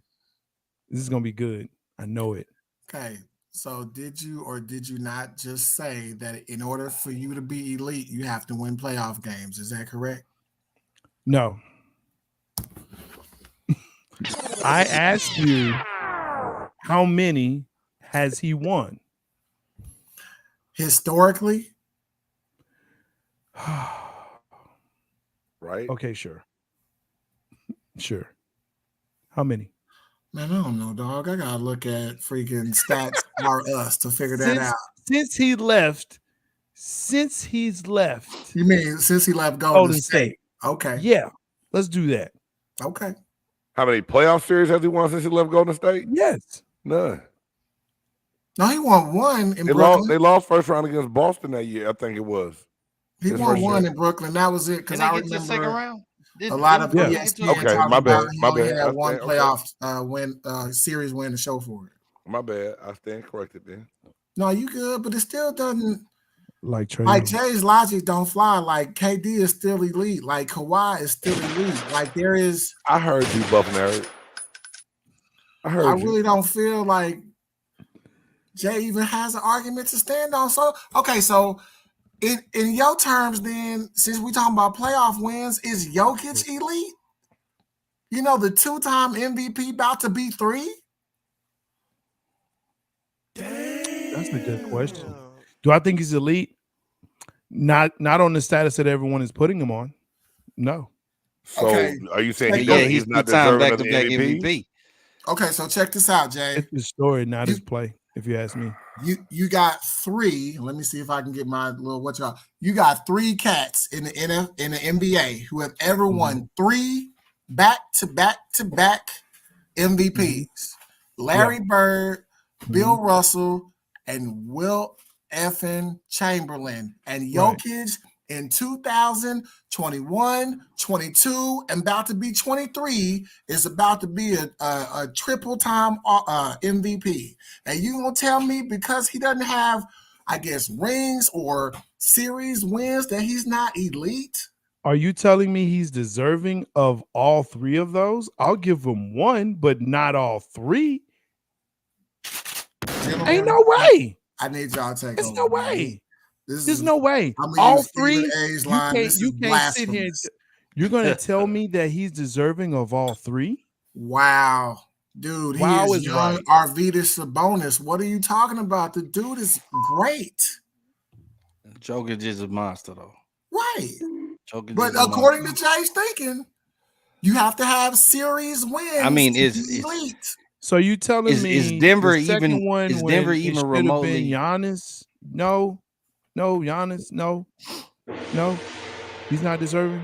This is gonna be good. I know it. Okay. So did you or did you not just say that in order for you to be elite, you have to win playoff games? Is that correct? No. I asked you how many has he won? Historically? Right? Okay, sure. Sure. How many? Man, I don't know, dog. I gotta look at freaking stats are us to figure that out. Since he's left. You mean since he left Golden State? Okay. Yeah. Let's do that. Okay. How many playoff series has he won since he left Golden State? Yes. None. No, he won one in Brooklyn. They lost first round against Boston that year, I think it was. He won one in Brooklyn. That was it. Because I remember second round. A lot of ESPN talking about he only had one playoff series win to show for it. My bad. I stand corrected then. No, you good, but it still doesn't. Like Jay's logic don't fly. Like KD is still elite. Like Kawhi is still elite. Like there is. I heard you, Buff nerd. I really don't feel like Jay even has an argument to stand on. So okay, so in your terms, then since we talking about playoff wins, is Jokic elite? You know, the 2-time MVP about to be 3? That's a good question. Do I think he's elite? Not on the status that everyone is putting him on. No. So are you saying he's not deserving of the MVP? Okay, so check this out, Jay. It's his story, not his play, if you ask me. You got 3. Let me see if I can get my little you got 3 cats in the NBA who have ever won 3 back-to-back MVPs. Larry Bird, Bill Russell, and Wilt effing Chamberlain. And Jokic in 2021, 22, and about to be 23 is about to be a triple-time MVP. And you gonna tell me because he doesn't have, I guess, rings or series wins that he's not elite? Are you telling me he's deserving of all 3 of those? I'll give him 1, but not all 3. Gentlemen, ain't no way. I need y'all to take There's over. no way. There's no way. All 3. You can't sit here. You're going to tell me that he's deserving of all 3? Wow. Dude, he is young. Right. Arvydas Sabonis. What are you talking about? The dude is great. Jokic is a monster, though. Right. But according to Jay's thinking, you have to have series wins. I mean, it's elite. So you telling me is Denver the second even one is Denver even remotely been Giannis? No. No, Giannis. No, he's not deserving.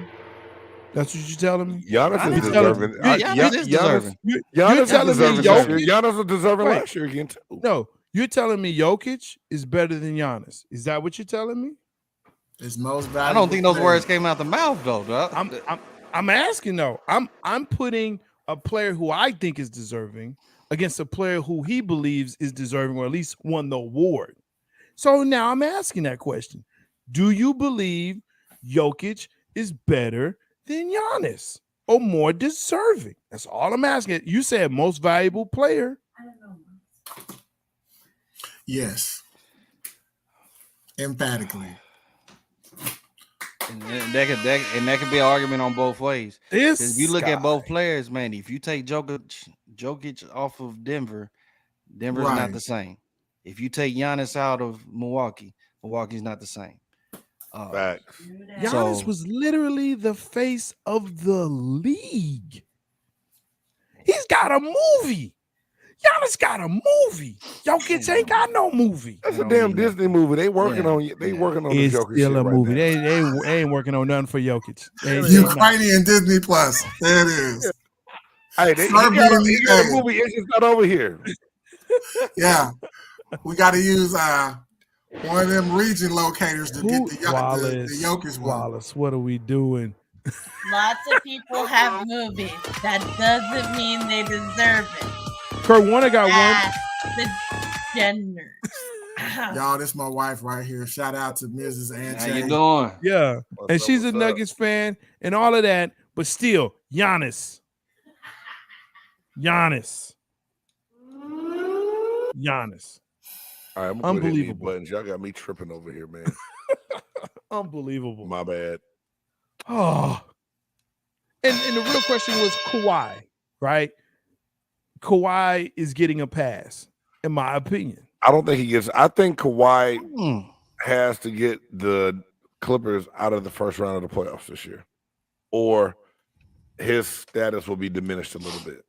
That's what you're telling me. Giannis is You're telling deserving. Giannis is deserving. you're Giannis is telling me deserving this year. Jokic. Giannis was deserving Wait, last year again too. no, you're telling me Jokic is better than Giannis. Is that what you're telling me? It's most valuable. I don't think those words came out the mouth though. I'm asking though. I'm putting a player who I think is deserving against a player who he believes is deserving or at least won the award. So now I'm asking that question. Do you believe Jokic is better than Giannis or more deserving? That's all I'm asking. You said most valuable player. I don't know. Yes. Emphatically. And that could be an argument on both ways. If you look at both players, man, if you take Jokic off of Denver's not the same. If you take Giannis out of Milwaukee, Milwaukee's not the same. Facts. Giannis was literally the face of the league. He's got a movie. Giannis got a movie. Jokic ain't got no movie. That's a damn Disney movie. They working on. They working on it's the Jokic still shit a movie. Right They ain't working on nothing for Jokic. Ukrainian Disney Plus. There it is. Hey, he got a movie. It's just not over here. Yeah, we got to use one of them region locators to get the Jokic one. Wallace, what are we doing? Lots of people have movies. That doesn't mean they deserve it. Kurt Warner got one. The gender. Y'all, this is my wife right here. Shout out to Mrs. Ann. How you doing? Yeah, and she's a Nuggets fan and all of that, but still, Giannis. All right, I'm unbelievable. Buttons. Y'all got me tripping over here, man. Unbelievable. My bad. Oh, and the real question was Kawhi, right? Kawhi is getting a pass, in my opinion. I don't think he gets. I think Kawhi has to get the Clippers out of the first round of the playoffs this year, or his status will be diminished a little bit.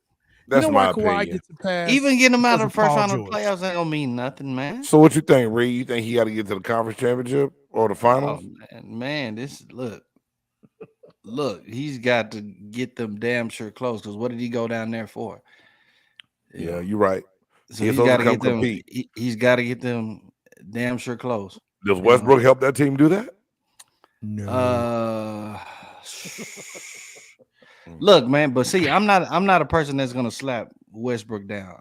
That's my opinion. Gets a pass even getting him out of the first round of the playoffs ain't gonna mean nothing, man. So what you think, Reed? You think he got to get to the conference championship or the finals? Oh, man, this look, he's got to get them damn sure close. Because what did he go down there for? Yeah, you're right. So he's got to get them. He's got to get them damn sure close. Does Westbrook help that team do that? No. Look, man, but see, I'm not a person that's gonna slap Westbrook down.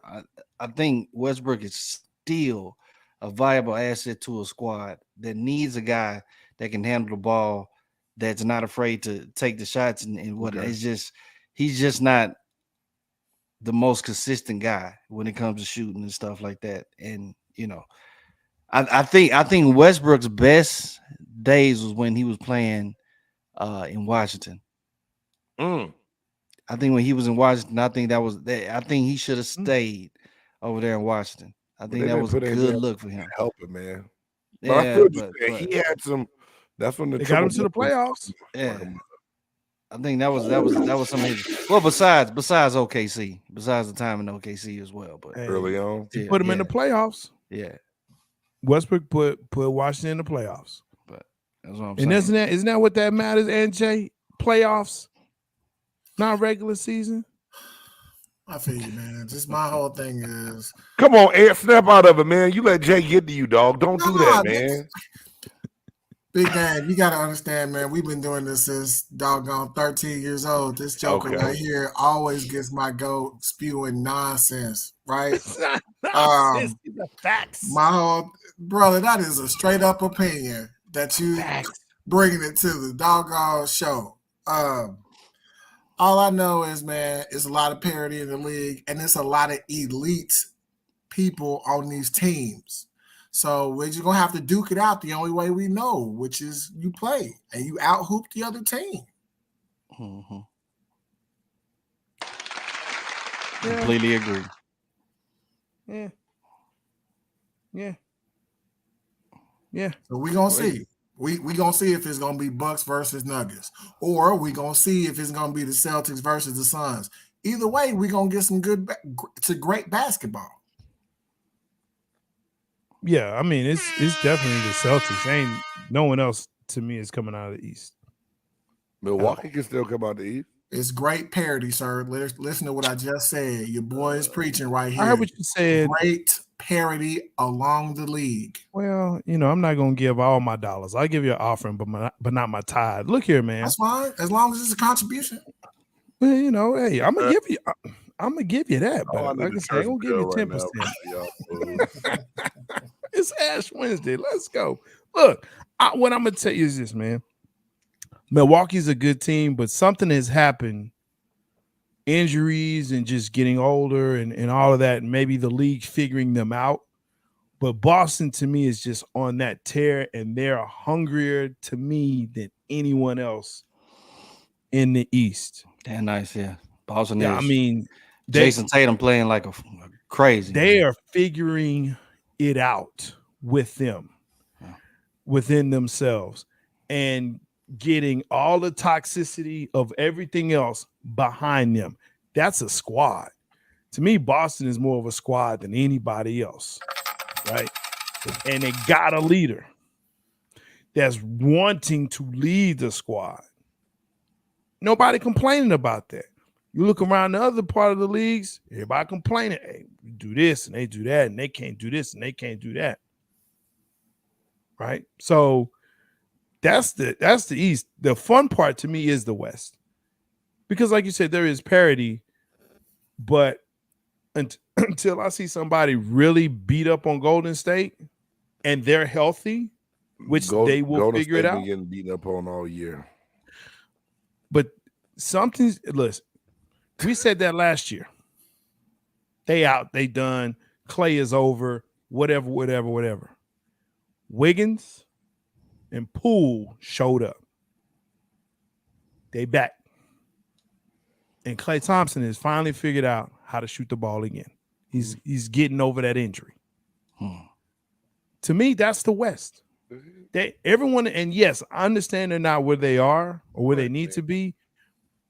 I think Westbrook is still a viable asset to a squad that needs a guy that can handle the ball, that's not afraid to take the shots and what it's just he's just not the most consistent guy when it comes to shooting and stuff like that. And I think Westbrook's best days was when he was playing in Washington. I think when he was in Washington, I think he should have stayed over there in Washington. I think that was a good look for him. Helping, man. Yeah, but he had some. That's when they got him to the playoffs. Yeah, I think that was some of his. Well, besides OKC, besides the time in OKC as well, but early on, he put him in the playoffs. Yeah, Westbrook put Washington in the playoffs. But that's what I'm saying. And isn't that what that matters, NJ? Playoffs, not regular season. I feel you, man. Just my whole thing is, come on, Ed, snap out of it, man. You let Jay get to you, dog. Don't do that, man. Big man, you gotta understand, man. We've been doing this since doggone 13 years old. This joker right here always gets my goat spewing nonsense, right? Nonsense. Facts. My whole brother, that is a straight up opinion that you bringing it to the doggone show. All I know is, man, it's a lot of parity in the league, and it's a lot of elite people on these teams. So we're just gonna have to duke it out the only way we know, which is you play and you out hoop the other team. Mm-hmm. Yeah. Completely agree. Yeah. So we're gonna see. We gonna see if it's gonna be Bucks versus Nuggets, or we gonna see if it's gonna be the Celtics versus the Suns. Either way, we're gonna get some great basketball. Yeah, I mean it's definitely the Celtics. Ain't no one else to me is coming out of the East. Milwaukee can still come out the East. It's great parody, sir. Listen to what I just said. Your boy is preaching right I heard here. what you said. Great parody along the league. Well, I'm not gonna give all my dollars. I'll give you an offering, but not my tithe. Look here, man. That's fine, as long as it's a contribution. Well, hey, I'm gonna give you that, Oh, I but need like I a said, I ain't church gonna give you bill right 10%. now. It's Ash Wednesday. Let's go. Look, what I'm gonna tell you is this, man. Milwaukee's a good team, but something has happened. Injuries and just getting older and all of that, and maybe the league figuring them out. But Boston to me is just on that tear, and they're hungrier to me than anyone else in the East. Damn nice, yeah. Boston Yeah, I is mean, Jason Tatum playing like a crazy. They man. are figuring it out with them, Yeah. within themselves, and getting all the toxicity of everything else behind them. That's a squad. To me, Boston is more of a squad than anybody else, right? And they got a leader that's wanting to lead the squad. Nobody complaining about that. You look around the other part of the leagues, everybody complaining, hey, we do this and they do that, and they can't do this and they can't do that. Right? So that's the East. The fun part to me is the West. Because like you said, there is parity, but until I see somebody really beat up on Golden State and they're healthy, which they will Golden figure State it out. been getting beaten up on all year. But listen, we said that last year. They out, they done. Clay is over, whatever. Wiggins and Poole showed up. They back. And Klay Thompson has finally figured out how to shoot the ball again. He's getting over that injury. To me, that's the West. Everyone, and yes, I understand they're not where they are or where they need to be,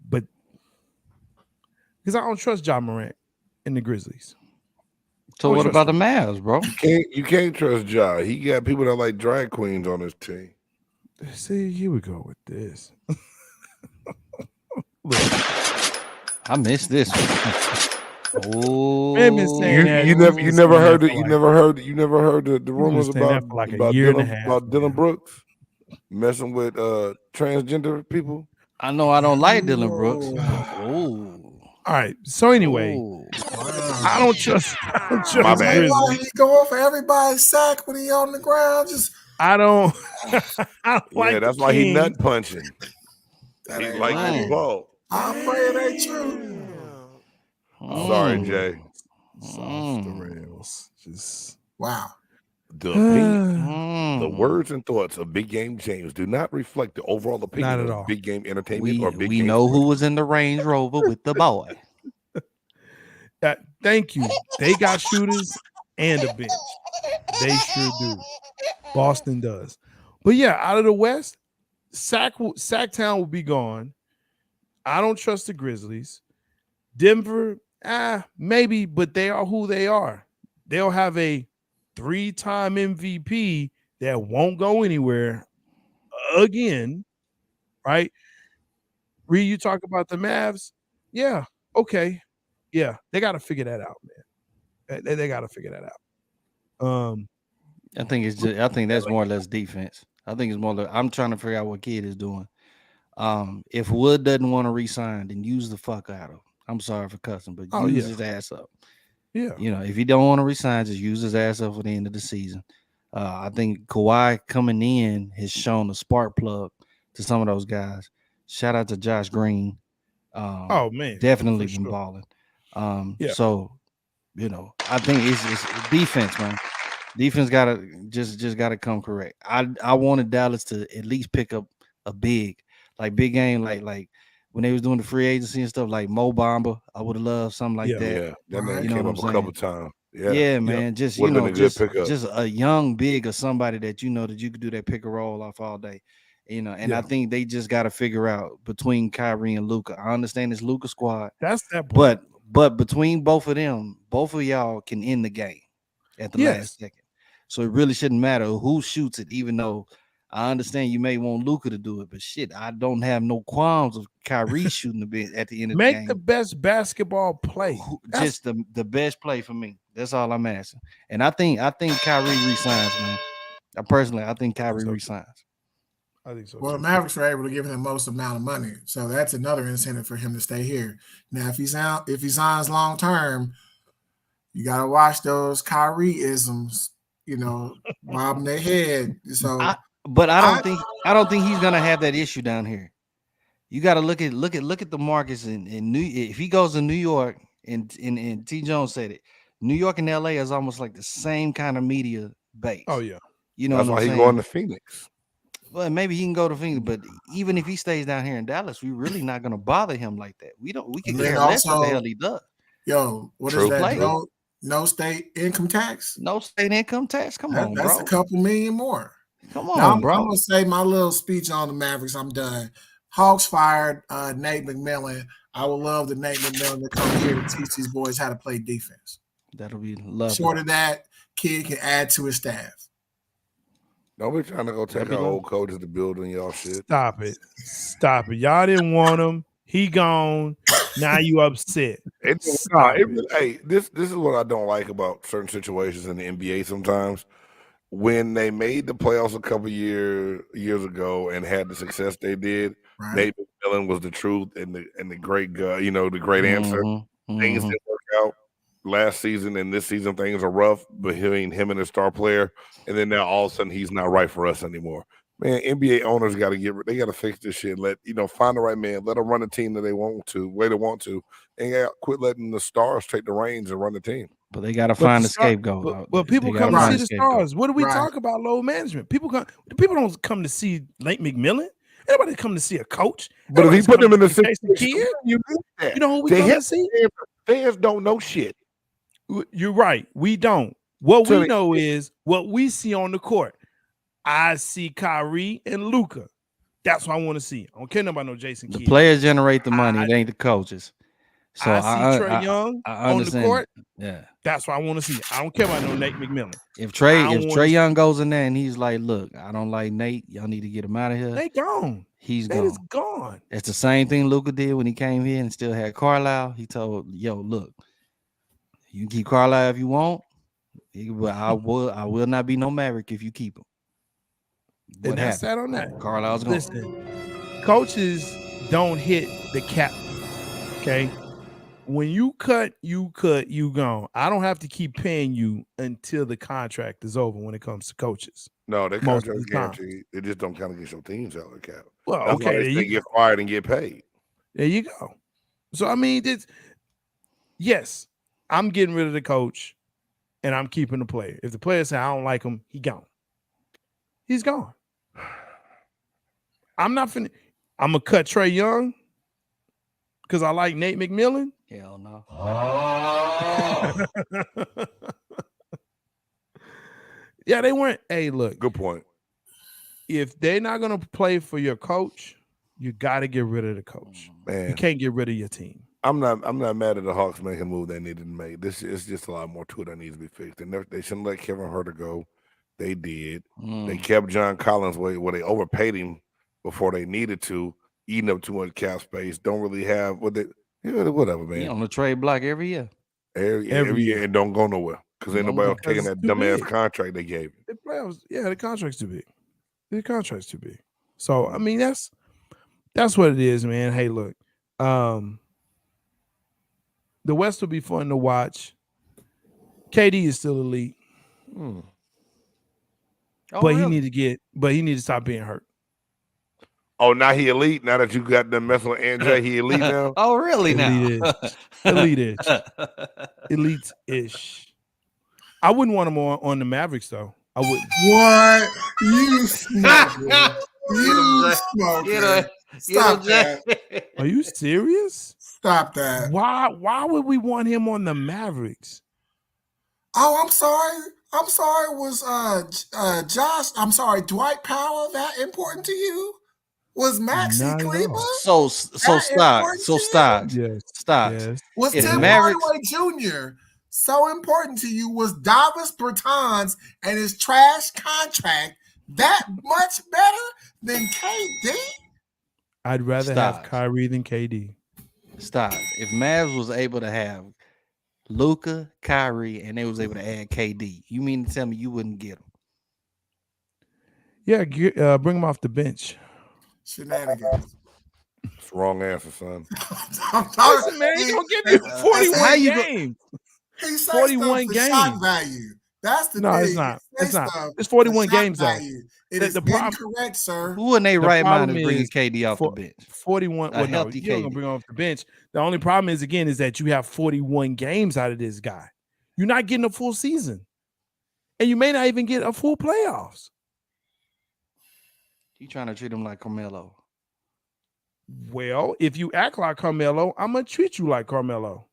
but because I don't trust Ja Morant and the Grizzlies. So what about the Mavs, bro? You can't trust Ja. He got people that like drag queens on his team. See, here we go with this. Look, I missed this one. Oh, you never heard the rumors about like Dylan Brooks messing with transgender people. I know I don't like Dylan Brooks. Oh. All right. So anyway, I don't trust. My bad. Why he going for everybody's sack when he on the ground? I don't. Yeah, that's why he nut punching. He like that ball. I'm praying it ain't true. Sorry, Jay. Off the rails. Just wow. The opinion, the words and thoughts of Big Game James do not reflect the overall opinion of all. Big Game Entertainment or Big We Game know who was in the Range Rover with the boy. Thank you. They got shooters and a bench. They sure do. Boston does. But yeah, out of the West, Sacktown will be gone. I don't trust the Grizzlies. Denver, maybe, but they are who they are. They'll have a 3-time MVP that won't go anywhere again, right? Reed, you talk about the Mavs. Yeah, okay. Yeah, they got to figure that out, man. They got to figure that out. I think that's more or less defense. I think it's more. I'm trying to figure out what Kid is doing. If Wood doesn't want to resign, then use the fuck out of him. I'm sorry for cussing, but use his ass up. Yeah. If he don't want to resign, just use his ass up for the end of the season. I think Kawhi coming in has shown a spark plug to some of those guys. Shout out to Josh Green. Oh man, definitely been balling. So I think it's defense, man. Defense gotta just gotta come correct. I wanted Dallas to at least pick up a big game, like when they was doing the free agency and stuff, like Mo Bamba. I would have loved something like that. Yeah, that man came up a couple times. Yeah, man. Just just a young big or somebody that that you could do that pick and roll off all day. And I think they just got to figure out between Kyrie and Luka. I understand it's Luka squad. That's that point. But between both of them, both of y'all can end the game at the last second. So it really shouldn't matter who shoots it, even though I understand you may want Luka to do it, but shit, I don't have no qualms of Kyrie shooting the bit at the end of the Make game. the best basketball play. Just the best play for me. That's all I'm asking. And I think Kyrie resigns, man. I think Kyrie resigns. I think so. Well, the Mavericks were able to give him the most amount of money, so that's another incentive for him to stay here. Now, if he signs long term, you gotta watch those Kyrie isms, bobbing their head. So, I don't think he's gonna have that issue down here. You got to look at the markets in New. If he goes to New York, and T. Jones said it, New York and LA is almost like the same kind of media base. Oh yeah, you know that's what why I'm he saying? going to Phoenix. Well, maybe he can go to Phoenix, but even if he stays down here in Dallas, we're really not going to bother him like that. We can care less what the hell he does. Yo, what is that? No state income tax? No state income tax? Come on, that's bro. a couple million more. Come on, bro. I'm going to say my little speech on the Mavericks. I'm done. Hawks fired Nate McMillan. I would love the Nate McMillan to come here to teach these boys how to play defense. That'll be lovely. Short of that, kid can add to his staff. Don't be trying to go take our old coaches to building y'all shit. Stop it. Y'all didn't want him. He gone. Now you upset. Hey, this is what I don't like about certain situations in the NBA sometimes. When they made the playoffs a couple years ago and had the success they did, right. Nate McMillan was the truth and the great guy, the great answer. Things didn't work out last season, and this season things are rough between him and his star player. And then now all of a sudden he's not right for us anymore. Man, NBA owners got to fix this shit. Find the right man. Let them run the team that they want to, and quit letting the stars take the reins and run the team. But they got to find a scapegoat. Well, people come to see the stars. What do we talk about? Load management. People don't come to see Nate McMillan. Everybody come to see a coach. But if he put them in the situation, you know who we come to see? Fans don't know shit. You're right. We don't. What we know is what we see on the court. I see Kyrie and Luka. That's what I want to see. I don't care about no Jason Kidd. The players generate the money. It ain't the coaches. So I see Trae Young on the court. Yeah, that's what I want to see. I don't care about no Nate McMillan. If Trae Young goes in there and he's like, "Look, I don't like Nate. Y'all need to get him out of here." Nate gone. He's Nate gone. is gone. It's the same thing Luka did when he came here and still had Carlisle. He told, "Yo, look, you can keep Carlisle if you want. I will not be no Maverick if you keep him." And that's that on that. Carlisle's gone. Listen, coaches don't hit the cap. Okay. When you cut, you gone. I don't have to keep paying you until the contract is over when it comes to coaches. No, that contract is guaranteed. They just don't kind of get your team salary cap. Well, that's why they get fired and get paid. There you go. So, I mean, yes, I'm getting rid of the coach and I'm keeping the player. If the player say I don't like him, he gone. He's gone. I'm not finna. I'm gonna cut Trae Young because I like Nate McMillan. Hell no. Yeah, they weren't. Hey, look. Good point. If they're not gonna play for your coach, you got to get rid of the coach. Man, you can't get rid of your team. I'm not mad at the Hawks making a move they needed to make. This is just a lot more to it that needs to be fixed. They shouldn't let Kevin Huerter go. They did. They kept John Collins where they overpaid him before they needed to, eating up too much cap space. Don't really have whatever, man. He on the trade block every year. Every year and don't go nowhere because ain't nobody else taking that dumbass contract they gave him. The playoffs, the contract's too big. The contract's too big. So I mean that's what it is, man. Hey, look, the West will be fun to watch. KD is still elite. Oh, but really? he need to stop being hurt. Oh, now he elite. Now that you got them messing with Andre, he elite now. Oh, really? Elite-ish. Elite-ish. I wouldn't want him on the Mavericks though. I wouldn't. What? You smoker. You smoker. Stop that. Are you serious? Stop that. Why would we want him on the Mavericks? Oh, I'm sorry. Was Dwight Powell that important to you? Was Maxi Kleber? So stop. Yes. Stop. Yes. Stop. Was Tim Mavericks Hardaway Jr. so important to you was Davis Bertans and his trash contract that much better than KD? I'd rather have Stop. Kyrie than KD. Stop. If Mavs was able to have Luka, Kyrie, and they was able to add KD, you mean to tell me you wouldn't get them? Yeah, bring him off the bench. Shenanigans. It's the wrong answer, son. Listen, man, he gonna give you 41 games. He say 41 stuff for shock games. value. That's the No, thing. it's not. He It's say not. stuff It's 41 for shock games, though. value. It is incorrect, sir. Who in their The right mind problem is bringing is KD off the bench? 41. A Well, no, healthy you're gonna KD. bring him off the bench. The only problem is again is that you have 41 games out of this guy. You're not getting a full season, and you may not even get a full playoffs. You trying to treat him like Carmelo? Well, if you act like Carmelo, I'm gonna treat you like Carmelo.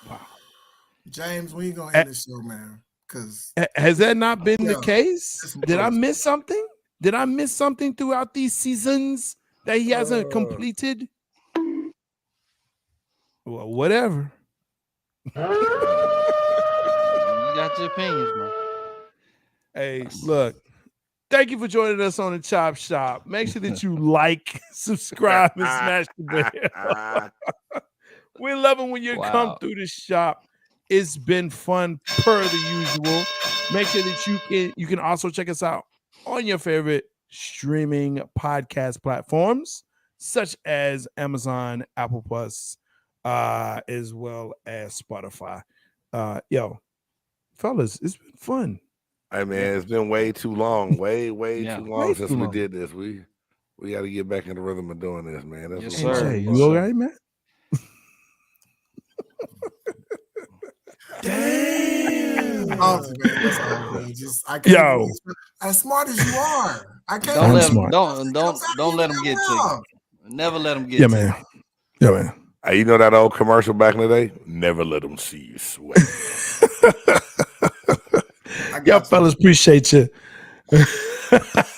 Wow, James, when you gonna end this show, man? Because has that not been the case? That's Did I crazy. miss something? Did I miss something throughout these seasons that he hasn't completed? Well, whatever. You got your opinions, man. Hey, look. Thank you for joining us on the Chop Shop. Make sure that you like, subscribe, and smash the bell. We love it when you come through the shop. It's been fun per the usual. Make sure that you can also check us out on your favorite streaming podcast platforms, such as Amazon, Apple Plus, as well as Spotify. Yo, fellas, it's been fun. Hey man, it's been way too long, way too long Way since too we long. did this. We got to get back in the rhythm of doing this, man. That's Yes, what sir. Jay, Yes, you all sir. right, man? Damn. Oh, man, that's all, man. Just I can't. Yo. Believe, as smart as you are, I can't. Don't I'm let him. smart. Don't let him get to you. Never let him get Yeah, to man. you. Yeah, man. Hey, you know that old commercial back in the day? Never let them see you sweat. Y'all fellas, appreciate you.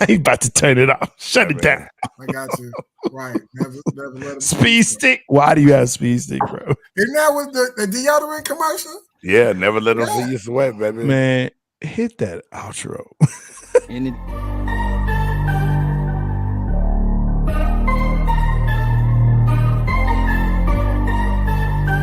He about to turn it off. Shut it down. I got you. Right. Never let him Speed stick. Why do you have speed stick, bro? Isn't that what the deodorant commercial? Yeah, never let them see you sweat, baby. Man, hit that outro. And it,